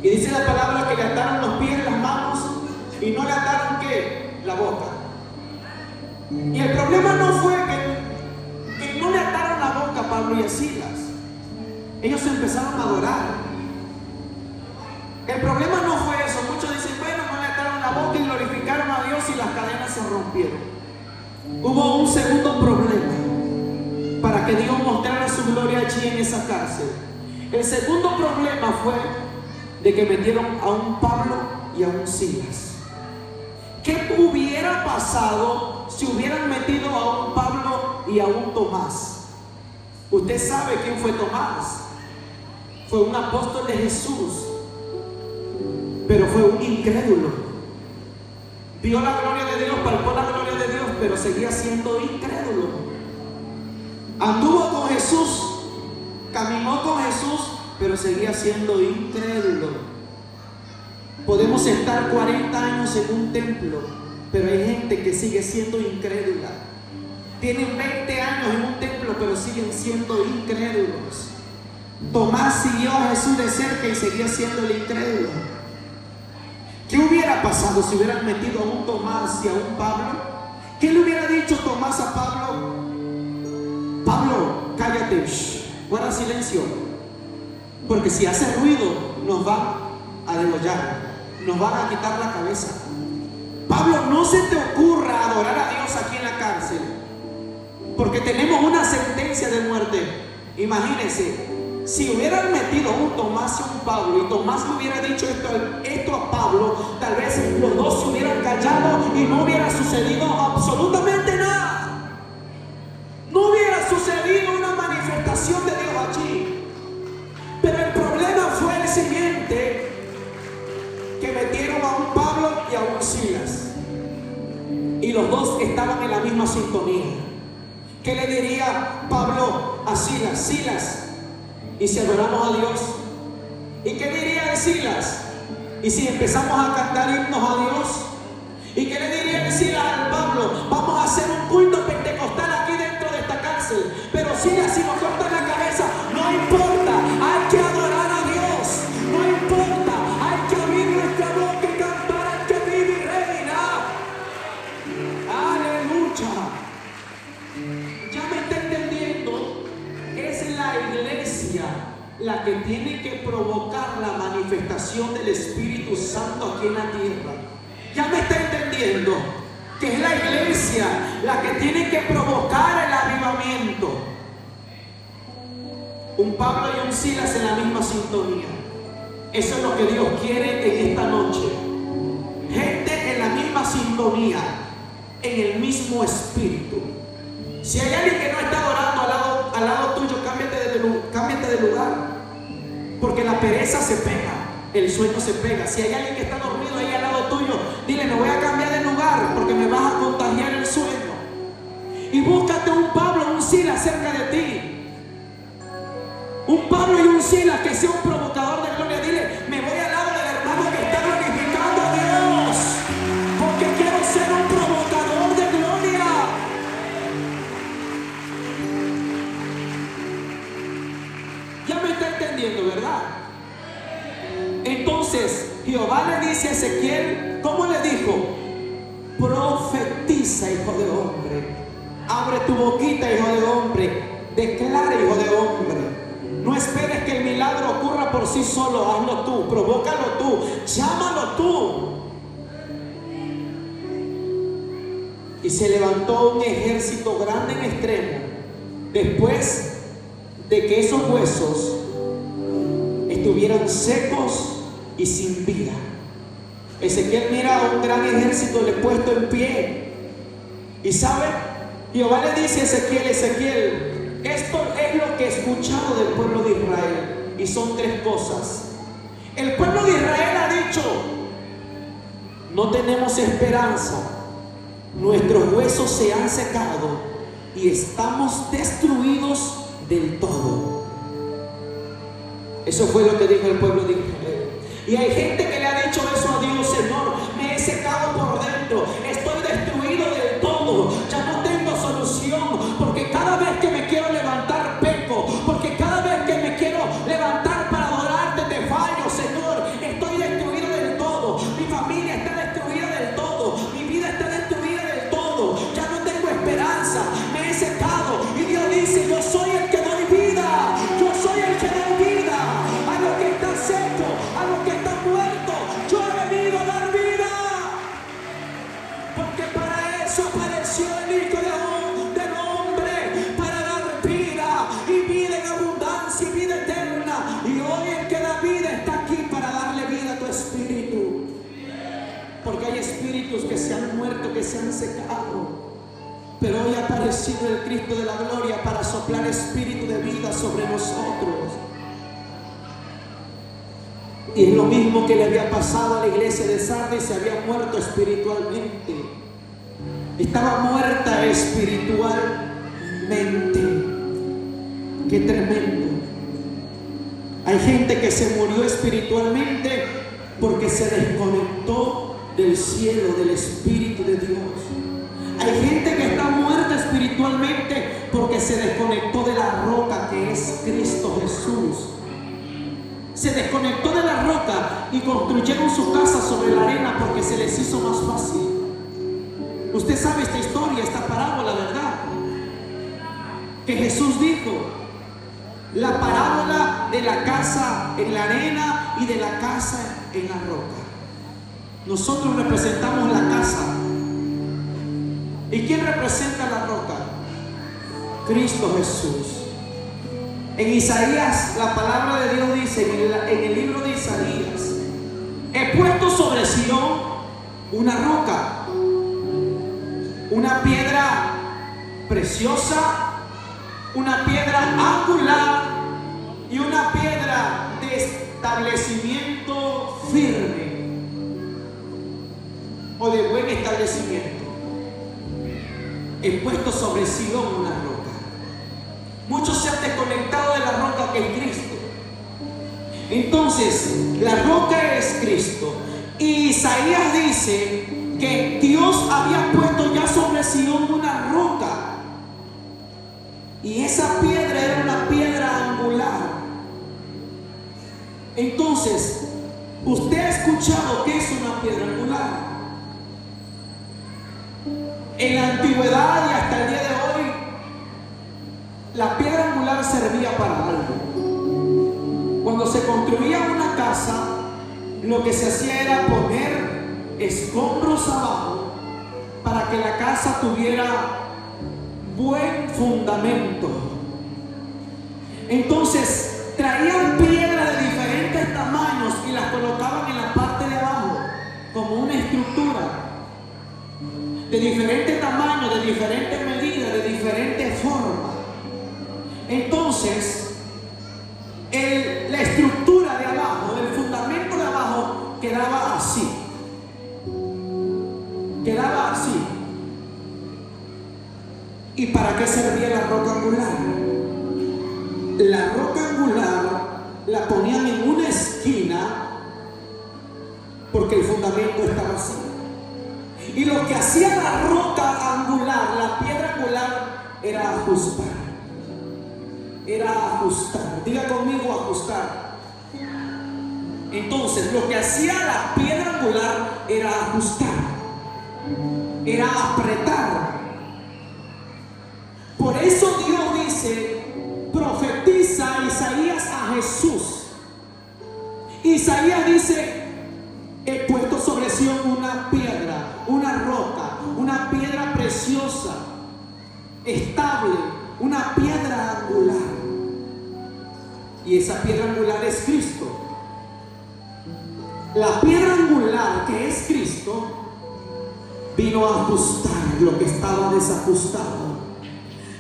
Y dice la palabra que le ataron los pies, las manos, y no le ataron ¿qué? La boca. Y el problema no fue que no le ataron la boca a Pablo y a Silas. Ellos empezaron a adorar. El problema no fue eso. Muchos dicen: bueno, no le ataron la boca y glorificaron a Dios y las cadenas se rompieron. Hubo un segundo problema para que Dios mostrara su gloria allí en esa cárcel. El segundo problema fue de que metieron a un Pablo y a un Silas. ¿Qué hubiera pasado si hubieran metido a un Pablo y a un Tomás? Usted sabe quién fue Tomás. Fue un apóstol de Jesús, pero fue un incrédulo. Vio la gloria de Dios, palpó la gloria de Dios, pero seguía siendo incrédulo. Anduvo con Jesús, caminó con Jesús, pero seguía siendo incrédulo. Podemos estar 40 años en un templo, pero hay gente que sigue siendo incrédula. Tienen 20 años en un templo, pero siguen siendo incrédulos. Tomás siguió a Jesús de cerca y seguía siendo el incrédulo. ¿Qué hubiera pasado si hubieran metido a un Tomás y a un Pablo? ¿Qué le hubiera dicho Tomás a Pablo? Pablo, cállate, guarda silencio, porque si hace ruido nos van a degollar, nos van a quitar la cabeza. Pablo, no se te ocurra adorar a Dios aquí en la cárcel, porque tenemos una sentencia de muerte. Imagínense, si hubieran metido a un Tomás y a un Pablo, y Tomás le hubiera dicho esto a Pablo, tal vez los dos se hubieran callado y no hubiera sucedido absolutamente nada. No hubiera sucedido una manifestación de Dios allí. Pero el problema fue el siguiente: que metieron a un Pablo y a un Silas, y los dos estaban en la misma sintonía. ¿Qué le diría Pablo a Silas? Silas, ¿y si adoramos a Dios? ¿Y qué diría el Silas? ¿Y si empezamos a cantar himnos a Dios? ¿Y qué le diría el Silas al Pablo? Vamos a hacer un culto pentecostal aquí dentro de esta cárcel. Pero Silas, si nos cortan la cabeza, no importa, hay que adorar a Dios. No importa, hay que abrir nuestra boca y cantar al que vive y reina. Aleluya. ¿Ya me está entendiendo? Es la iglesia la que tiene que provocar la manifestación del Espíritu Santo aquí en la tierra. ¿Ya me está entendiendo? Que es la iglesia la que tiene que provocar el avivamiento. Un Pablo y un Silas en la misma sintonía. Eso es lo que Dios quiere en esta noche. Gente en la misma sintonía, en el mismo espíritu. Si hay alguien que no está orando al lado tuyo, cámbiate de lugar. Porque la pereza se pega, el sueño se pega. Si hay alguien que está dormido ahí al lado tuyo, dile: me voy a cambiar de lugar porque me vas a contagiar el sueño. Y búscate un Pablo, un Silas cerca de ti. Un Pablo y un Silas que sea un provocador de gloria. Dile: me voy al lado del hermano que está glorificando a Dios, porque quiero ser un provocador de gloria. Ya me está entendiendo, ¿verdad? Entonces Jehová le dice a Ezequiel, ¿cómo le dijo? Profetiza, hijo de hombre. Abre tu boquita, hijo de hombre. Declara, hijo de hombre. No esperes que el milagro ocurra por sí solo. Hazlo tú, provócalo tú, llámalo tú. Y se levantó un ejército grande en extremo, después de que esos huesos estuvieran secos y sin vida. Ezequiel mira a un gran ejército le puesto en pie. Y sabe, Jehová le dice a Ezequiel: Ezequiel, esto es lo que he escuchado del pueblo de Israel. Y son tres cosas. El pueblo de Israel ha dicho: no tenemos esperanza, nuestros huesos se han secado y estamos destruidos del todo. Eso fue lo que dijo el pueblo de Israel. Y hay gente que le ha dicho eso a Dios: Señor, me he secado por dentro, estoy destruido del todo, ya no tengo solución, porque cada vez que me quiero levantar peco, porque cada vez que me quiero levantar para adorarte te fallo, Señor. Estoy destruido del todo, mi familia está destruida del todo, mi vida está destruida del todo, ya no tengo esperanza, me he secado. Y Dios dice: yo soy el que doy vida, yo soy el que doy vida a lo que está seco, a lo que está muerto. Yo he venido a dar vida, porque para eso apareció el Hijo del Hombre, para dar vida y vida en abundancia y vida eterna. Y hoy el que da vida está aquí para darle vida a tu espíritu, porque hay espíritus que se han muerto, que se han secado, pero hoy ha aparecido el Cristo de la gloria para soplar espíritu de vida sobre nosotros. Y es lo mismo que le había pasado a la iglesia de Sardis. Se había muerto espiritualmente, estaba muerta espiritualmente. Qué tremendo. Hay gente que se murió espiritualmente porque se desconectó del cielo, del Espíritu de Dios. Hay gente que está muerta espiritualmente porque se desconectó de la roca que es Cristo Jesús. Se desconectó de la roca y construyeron su casa sobre la arena porque se les hizo más fácil. Usted sabe esta historia, esta parábola, ¿verdad? Que Jesús dijo: la parábola de la casa en la arena y de la casa en la roca. Nosotros representamos la casa. ¿Y quién representa la roca? Cristo Jesús. En Isaías, la palabra de Dios dice, en el libro de Isaías: he puesto sobre Sión una roca, una piedra preciosa, una piedra angular y una piedra de establecimiento firme, o de buen establecimiento. He puesto sobre Sión una roca. Muchos se han desconectado de la roca que es Cristo. Entonces, la roca es Cristo. Y Isaías dice que Dios había puesto ya sobre Sión una roca. Y esa piedra era una piedra angular. Entonces, ¿usted ha escuchado qué es una piedra angular? En la antigüedad y hasta el día de hoy, la piedra angular servía para algo. Cuando se construía una casa, lo que se hacía era poner escombros abajo para que la casa tuviera buen fundamento. Entonces traían piedras de diferentes tamaños y las colocaban en la parte de abajo como una estructura de diferentes tamaños, de diferentes medidas, de diferentes formas. Entonces la estructura de abajo, el fundamento de abajo quedaba así. Quedaba así. ¿Y para qué servía la roca angular? La roca angular la ponían en una esquina porque el fundamento estaba así. Y lo que hacía la roca angular, la piedra angular, era ajustar. Era ajustar. Diga conmigo, ajustar. Entonces, lo que hacía la piedra angular era ajustar. Era apretar. Por eso Dios dice, profetiza Isaías a Jesús. Isaías dice, he puesto sobre Sión una piedra, una roca, una piedra preciosa, estable, una piedra angular. Y esa piedra angular es Cristo. La piedra angular que es Cristo vino a ajustar lo que estaba desajustado.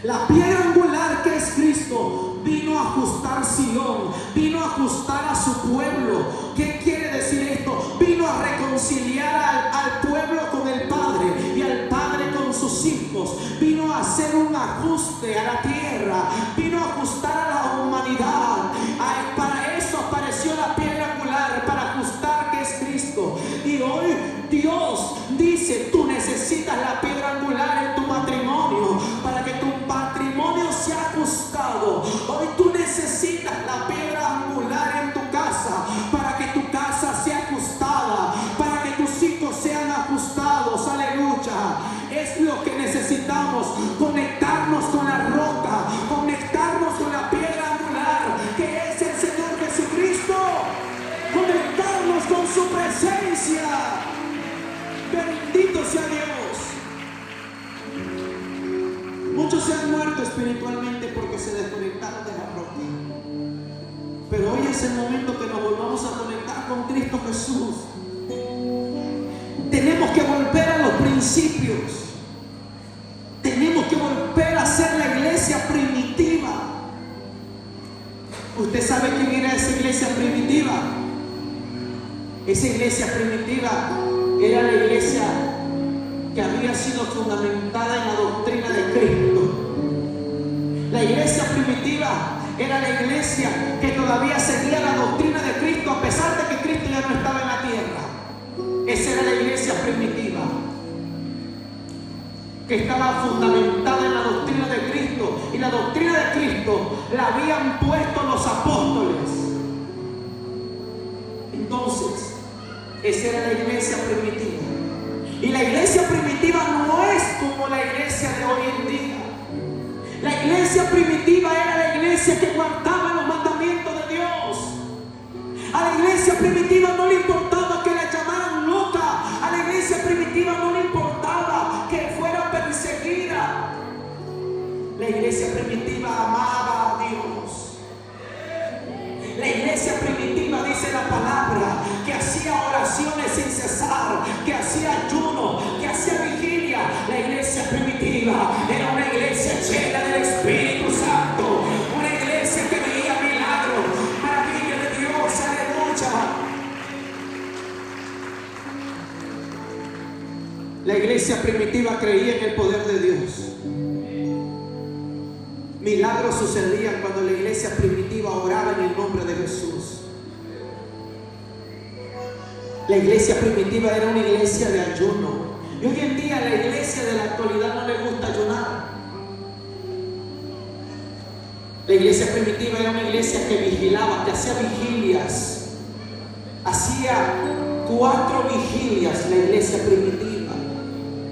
La piedra angular que es Cristo vino a ajustar Sion, vino a ajustar a su pueblo. ¿Qué quiere decir esto? Vino a reconciliar al pueblo con el Padre y al Padre con sus hijos. Vino a hacer un ajuste a la tierra, vino a ajustar a la humanidad. Para eso apareció la piedra angular, para ajustar que es Cristo. Y hoy Dios dice, tú necesitas la piedra angular en tu matrimonio para que tu matrimonio sea ajustado. Hoy tú necesitas la piedra angular en tu casa para que tu casa sea ajustada, para que tus hijos sean ajustados. Aleluya. Es lo que necesitamos, conectarnos con la roca, conectarnos con la piedra angular que es el Señor Jesucristo, conectarnos con su presencia. Bendito sea Dios. Muchos se han muerto espiritualmente porque se desconectaron de la roca. Pero hoy es el momento que nos volvamos a conectar con Cristo Jesús. Tenemos que volver a los principios. Tenemos que volver a ser la iglesia primitiva. ¿Usted sabe quién era esa iglesia primitiva? Esa iglesia primitiva era la iglesia que había sido fundamentada en la doctrina de Cristo. La iglesia primitiva era la iglesia que todavía seguía la doctrina de Cristo a pesar de que Cristo ya no estaba en la tierra. Esa era la iglesia primitiva, que estaba fundamentada en la doctrina de Cristo, y la doctrina de Cristo la habían puesto los apóstoles. Entonces, esa era la iglesia primitiva. Y la iglesia primitiva no es como la iglesia de hoy en día. La iglesia primitiva era la iglesia que guardaba los mandamientos de Dios. A la iglesia primitiva no le importaba que la llamaran loca. A la iglesia primitiva no le importaba que fuera perseguida. La iglesia primitiva amaba a Dios. La iglesia primitiva, dice la palabra, que hacía oraciones sin cesar, que hacía ayuno, que hacía vigilia. La iglesia primitiva era una iglesia llena del Espíritu Santo, una iglesia que veía milagros, maravilla de Dios. Aleluya. La iglesia primitiva creía en el poder de Dios. Milagros sucedían cuando la iglesia primitiva oraba en el nombre de Jesús. La iglesia primitiva era una iglesia de ayuno. Y hoy en día a la iglesia de la actualidad no le gusta ayunar. La iglesia primitiva era una iglesia que vigilaba, que hacía vigilias. Hacía 4 vigilias la iglesia primitiva.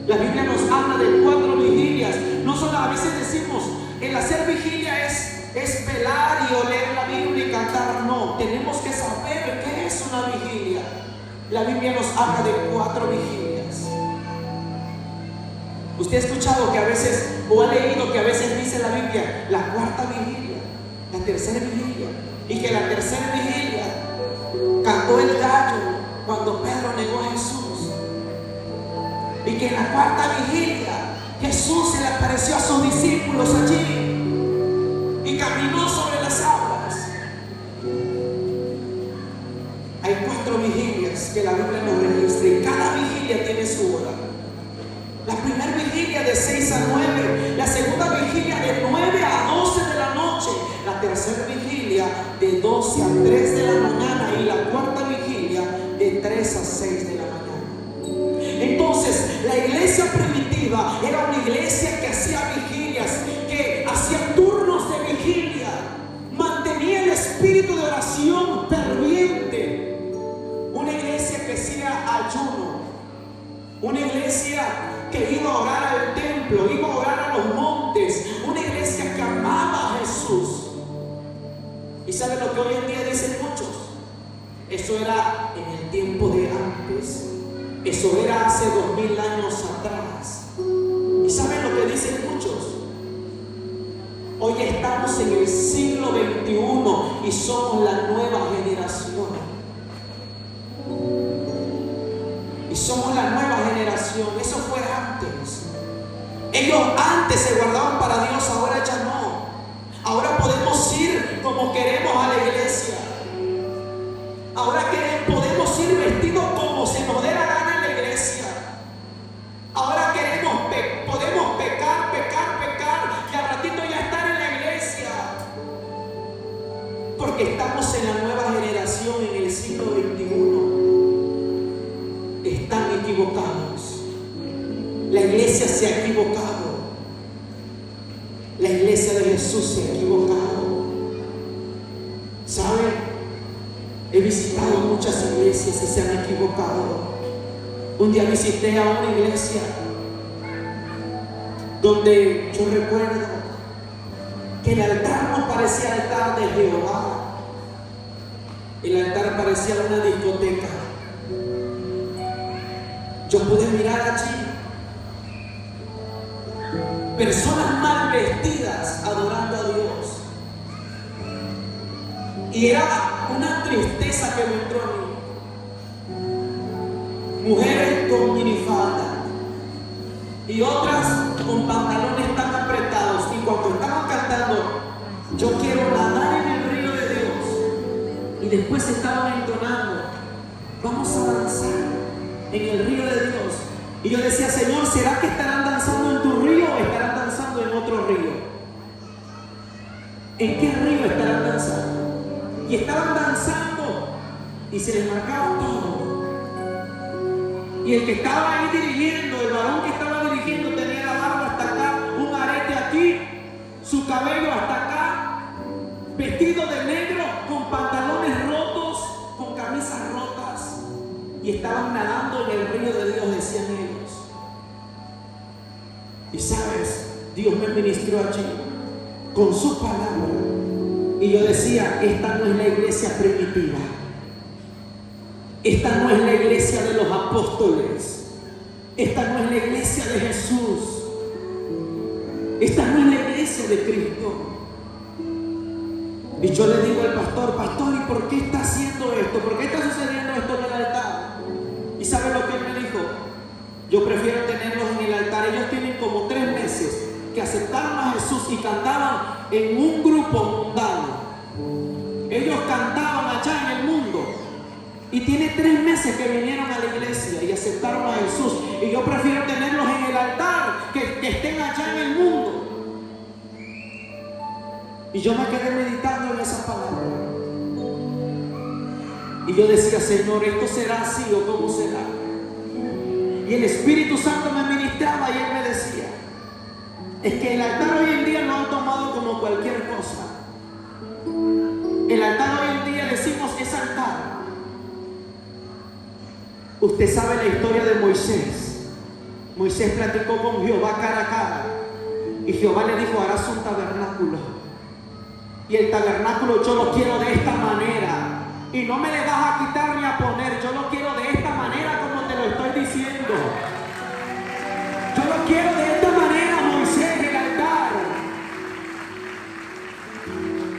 La Biblia nos habla de 4 vigilias. No solo a veces decimos, el hacer vigilia es velar y oler la Biblia y cantar. No, tenemos que saber qué es una vigilia. La Biblia nos habla de 4 vigilias. Usted ha escuchado que a veces, o ha leído que a veces dice la Biblia, la 4ª vigilia. La tercera vigilia. Y que la tercera vigilia cantó el gallo cuando Pedro negó a Jesús. Y que en la cuarta vigilia Jesús se le apareció a sus discípulos allí y caminó sobre las aguas. Hay 4 vigilias que la Biblia nos registra y cada vigilia tiene su hora. La primera vigilia de 6 a 9, la segunda vigilia de 9 a 12 de la noche, la tercera vigilia de 12 a 3 de la mañana y la cuarta vigilia de 3 a 6 de la mañana. Entonces, la iglesia primitiva era una iglesia que hacía vigilias, que hacía turnos de vigilia, mantenía el espíritu de oración ferviente, una iglesia que hacía ayuno, una iglesia que iba a orar al templo, iba a orar a los montes, una iglesia que amaba a Jesús. ¿Y saben lo que hoy en día dicen muchos? Eso era en el tiempo de antes, eso era hace 2000 años atrás. ¿Y saben lo que dicen muchos? Hoy estamos en el siglo XXI y somos la nueva generación. Y somos la nueva generación. Eso fue antes. Ellos antes se guardaban para Dios, ahora ya no. Ahora podemos ir como queremos a la iglesia. Ahora podemos ir vestidos como se nos dé la gana en la iglesia. Ahora podemos pecar y al ratito ya estar en la iglesia. Porque estamos en la nueva generación, en el siglo XXI. Están equivocados. La iglesia se ha equivocado. La iglesia de Jesús se ha equivocado. ¿Saben? He visitado muchas iglesias y se han equivocado. Un día visité a una iglesia donde yo recuerdo que el altar no parecía altar de Jehová. El altar parecía una discoteca. Yo pude mirar allí personas mal vestidas adorando a Dios. Y era una tristeza que me entró a mí. Mujeres con minifalda y otras con pantalones tan apretados. Y cuando estaban cantando, yo quiero nadar en el río de Dios, y después estaban entonando, vamos a danzar en el río de Dios. Y yo decía, Señor, ¿será que estarán danzando en tu río o estarán danzando en otro río? ¿En qué río estarán danzando? Y estaban danzando y se les marcaba todo. Y el que estaba ahí dirigiendo, el varón que estaba dirigiendo, tenía la barba hasta acá, un arete aquí, su cabello hasta acá, vestido de negro, con pantalones rotos, con camisas rotas. Y estaban nadando en el río de Dios, decían ellos. Y sabes, Dios me ministró allí con su palabra. Y yo decía, esta no es la iglesia primitiva. Esta no es la iglesia de los apóstoles. Esta no es la iglesia de Jesús. Esta no es la iglesia de Cristo. Y yo le digo al pastor, pastor, ¿y por qué está haciendo esto? ¿Por qué está sucediendo esto en el altar? ¿Y sabe lo que él me dijo? Yo prefiero tenerlos en el altar. Ellos tienen como 3 meses que aceptaron a Jesús y cantaban en un grupo mundano. Ellos cantaban allá en el mundo. Y tiene 3 meses que vinieron a la iglesia y aceptaron a Jesús. Y yo prefiero tenerlos en el altar que estén allá en el mundo. Y yo me quedé meditando en esa palabra. Y yo decía, Señor, ¿esto será así o cómo será? Y el Espíritu Santo me ministraba y Él me decía, es que el altar hoy en día lo han tomado como cualquier cosa. El altar hoy en día decimos es altar. Usted sabe la historia de Moisés. Moisés platicó con Jehová cara a cara. Y Jehová le dijo, harás un tabernáculo. Y el tabernáculo yo lo quiero de esta manera. Y no me le vas a quitar ni a poner. Yo lo quiero de esta manera como te lo estoy diciendo. Yo lo quiero de esta manera, Moisés, el altar.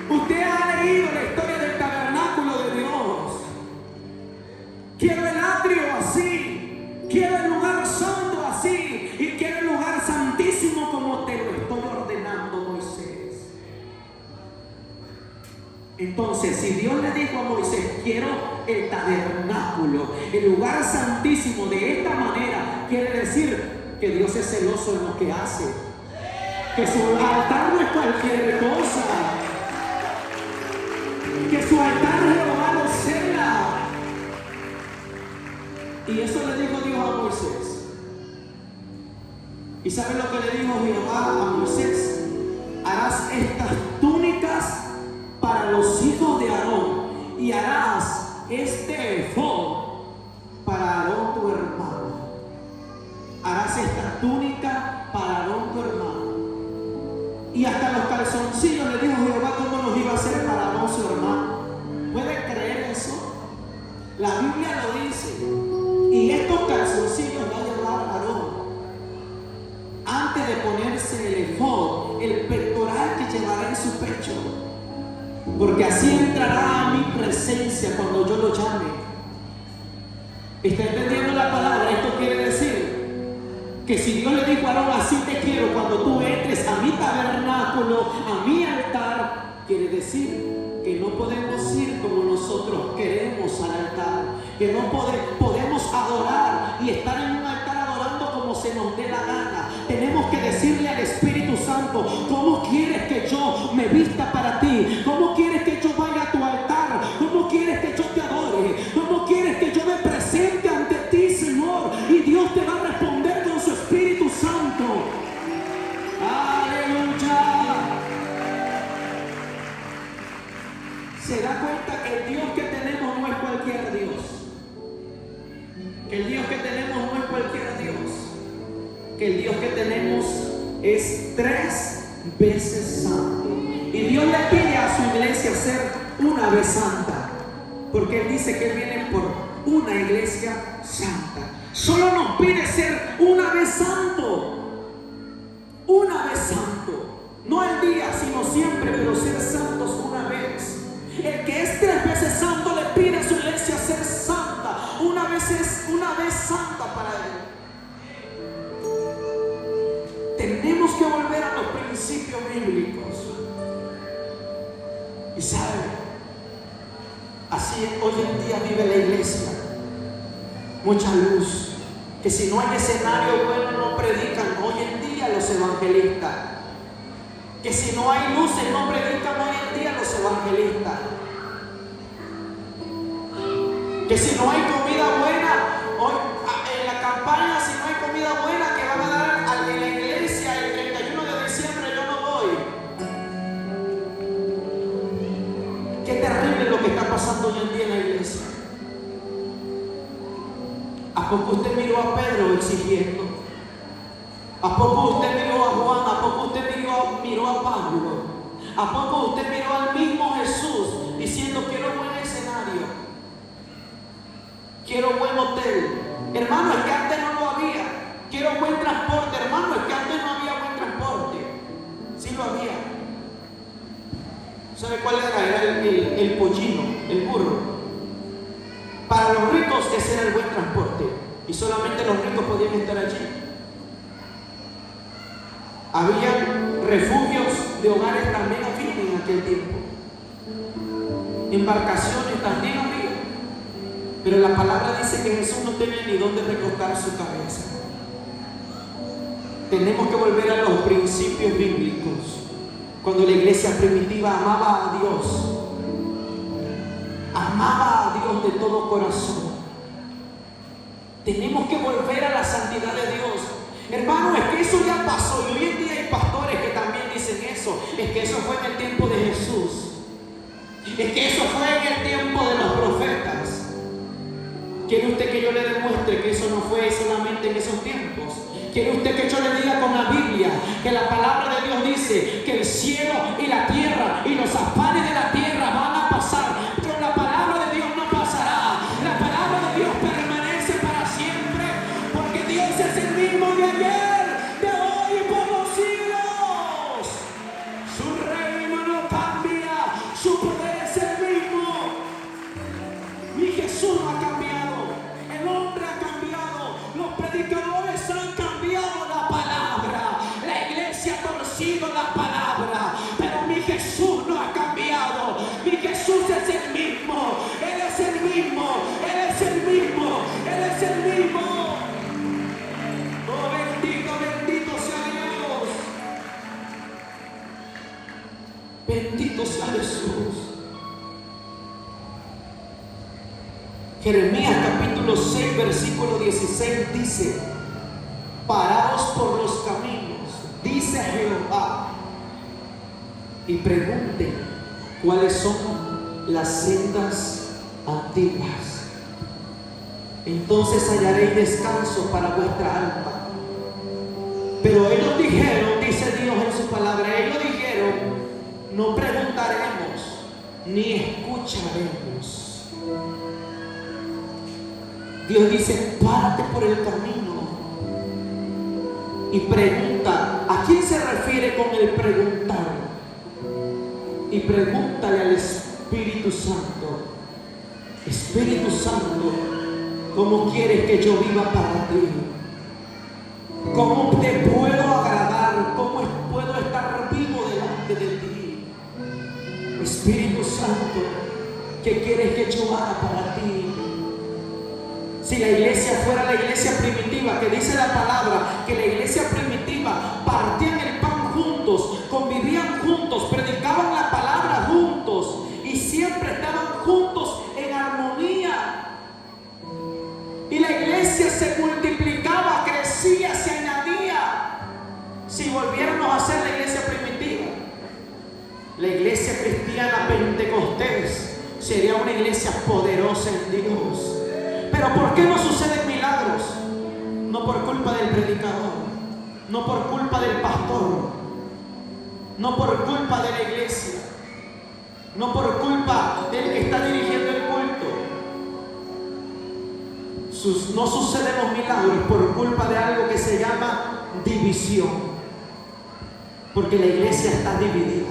Usted ha leído la historia del tabernáculo de Dios. Quiero el atrio así, quiero el lugar santo así, y quiero el lugar santísimo como te lo estoy ordenando, Moisés. Entonces, si Dios le dijo a Moisés, quiero el tabernáculo, el lugar santísimo de esta manera, quiere decir que Dios es celoso en lo que hace, que su altar no es cualquier cosa, que su altar Jehová lo cela. Y eso le dijo Dios a Moisés. ¿Y saben lo que le dijo Jehová a Moisés? Harás estas túnicas para los hijos de Aarón, y harás este efod para Aarón tu hermano. Harás esta túnica para Aarón tu hermano. Y hasta los calzoncillos le dijo Jehová cómo los iba a hacer para Aarón su hermano. ¿Pueden creer eso? La Biblia lo dice. Y estos calzoncillos va a llevar Aarón antes de ponerse el efod, el pectoral que llevará en su pecho, porque así entrará a mi presencia cuando yo lo llame. ¿Está entendiendo la palabra? Esto quiere decir que si Dios le dijo a Aarón, así te quiero cuando tú entres a mi tabernáculo, a mi altar, quiere decir que no podemos ir como nosotros queremos al altar, que no podemos adorar y estar en un altar adorando como se nos dé la gana. Tenemos que decirle al Espíritu Santo, ¿cómo quieres que yo me vista para ti? ¿Cómo quieres que yo vaya a tu altar? ¿Cómo quieres que yo te adore? ¿Cómo quieres que yo me presente ante ti, Señor? Y Dios te va a responder con su Espíritu Santo. ¡Aleluya! Se da cuenta que el Dios que tenemos no es cualquier Dios. Que el Dios que tenemos no es cualquier Dios. Que el Dios que tenemos es 3 veces santo. Y Dios le pide a su iglesia ser una vez santa, porque Él dice que Él viene por una iglesia santa. Solo nos pide ser una vez santo. Una vez santo. No el día, sino siempre, pero ser santos una vez. El que es 3 veces santo le pide a su iglesia ser santa. Una vez santa para Él. Tenemos que volver a los principios bíblicos. Y saben, así hoy en día vive la iglesia. Mucha luz. Que si no hay escenario bueno no predican hoy en día los evangelistas. Que si no hay luces no predican hoy en día los evangelistas. Que si no hay comida buena, hoy en la campaña, si no hay comida buena que van a dar en la iglesia el 31 de diciembre, yo no voy. Qué terrible lo que está pasando hoy en día en la iglesia. ¿A poco usted miró a Pedro exigiendo? ¿A poco usted miró a Juan? ¿A poco usted miró a Pablo? ¿A poco usted miró al mismo Jesús diciendo quiero buen escenario? Quiero buen hotel. Hermano, es que antes no lo había. Quiero buen transporte. Hermano, es que antes no había buen transporte. Sí lo había. ¿Sabe cuál era? Era el pollino, el burro. Para los ricos ese era el buen transporte. Y solamente los ricos podían estar allí. Había refugios de hogares también aquí en aquel tiempo. Embarcaciones también había. Pero la palabra dice que Jesús no tenía ni dónde recostar su cabeza. Tenemos que volver a los principios bíblicos. Cuando la iglesia primitiva amaba a Dios de todo corazón. Tenemos que volver a la santidad de Dios. Hermano, es que eso ya pasó. Y hoy en día hay pastores que también dicen eso. Es que eso fue en el tiempo de Jesús. Es que eso fue en el tiempo de los profetas. ¿Quiere usted que yo le demuestre que eso no fue solamente en esos tiempos? ¿Quiere usted que yo le diga con la Biblia que la palabra de Dios dice que el cielo y la tierra y los afanes de la tierra van a pasar, pero la palabra de Dios no pasará? La palabra de Dios permanece para siempre, porque Dios es el mismo de ayer, de hoy y por los siglos. Su reino no cambia, Su poder es el mismo. Mi Jesús no ha cambiado. El hombre ha cambiado. Los predicadores han cambiado la palabra. La iglesia ha torcido la palabra. Pero mi Jesús no ha cambiado. Mi Jesús es el mismo. Él es el mismo. Él es el mismo. Él es el mismo. Oh, bendito, bendito sea Dios. Bendito sea Jesús. Jeremías capítulo 6 versículo 16 dice: paraos por los caminos, dice Jehová, y pregunten cuáles son las sendas antiguas. Entonces hallaréis descanso para vuestra alma. Pero ellos dijeron, dice Dios en su palabra, ellos dijeron: no preguntaremos ni escucharemos. Dios dice: párate por el camino y pregunta. ¿A quién se refiere con el preguntar? Y pregúntale al Espíritu Santo: Espíritu Santo, ¿cómo quieres que yo viva para ti? ¿Cómo te puedo agradar? ¿Cómo puedo estar vivo delante de ti? Espíritu Santo, ¿qué quieres que yo haga para ti? Si la iglesia fuera la iglesia primitiva, que dice la palabra que la iglesia primitiva partían el pan juntos, convivían juntos, predicaban la palabra juntos y siempre estaban juntos en armonía. Y la iglesia se multiplicaba, crecía, se añadía. Si volviéramos a ser la iglesia primitiva, la iglesia cristiana Pentecostés sería una iglesia poderosa en Dios. Pero ¿por qué no suceden milagros? No por culpa del predicador, no por culpa del pastor, no por culpa de la iglesia, no por culpa del que está dirigiendo el culto. No suceden los milagros por culpa de algo que se llama división, porque la iglesia está dividida.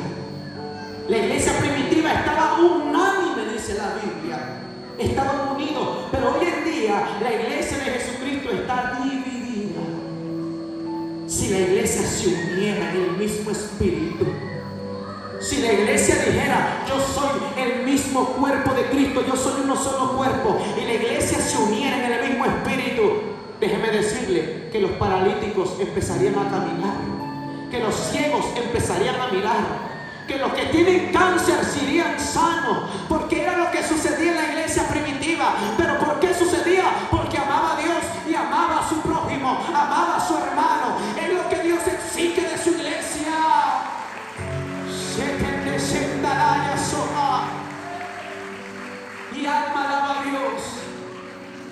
La iglesia primitiva estaba unánime, dice la Biblia. Estaban unidos, pero hoy en día la iglesia de Jesucristo está dividida. Si la iglesia se uniera en el mismo espíritu, si la iglesia dijera: yo soy el mismo cuerpo de Cristo, yo soy uno solo cuerpo, y la iglesia se uniera en el mismo espíritu, déjeme decirle que los paralíticos empezarían a caminar, que los ciegos empezarían a mirar, que los que tienen cáncer serían sanos, porque era lo que sucedía en la iglesia primitiva. ¿Pero por qué sucedía? Porque amaba a Dios y amaba a su prójimo, amaba a su hermano. Es lo que Dios exige de su iglesia. Y alma alaba a Dios.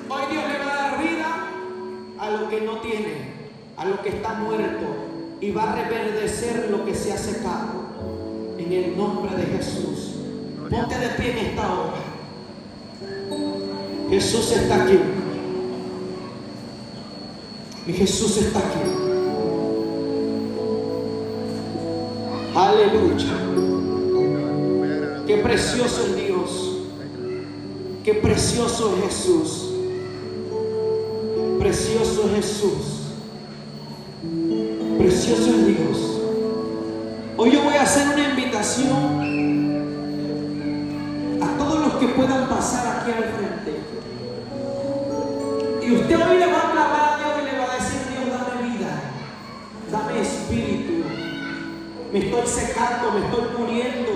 Hoy Dios le va a dar vida a lo que no tiene, a lo que está muerto, y va a reverdecer lo que se ha secado. En el nombre de Jesús, ponte de pie en esta hora. Jesús está aquí. Mi Jesús está aquí. Aleluya. Qué precioso es Dios. Qué precioso es Jesús. Precioso es Jesús. Precioso es Dios. Hoy yo voy a hacer una invitación a todos los que puedan pasar aquí al frente. Y usted hoy le va a clamar a Dios y le va a decir: Dios, dame vida, dame espíritu. Me estoy secando, me estoy muriendo.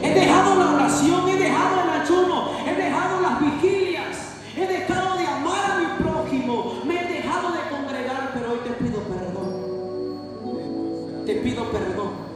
He dejado la oración, he dejado el ayuno, he dejado las vigilias, he dejado de amar a mi prójimo, me he dejado de congregar, pero hoy te pido perdón. Te pido perdón.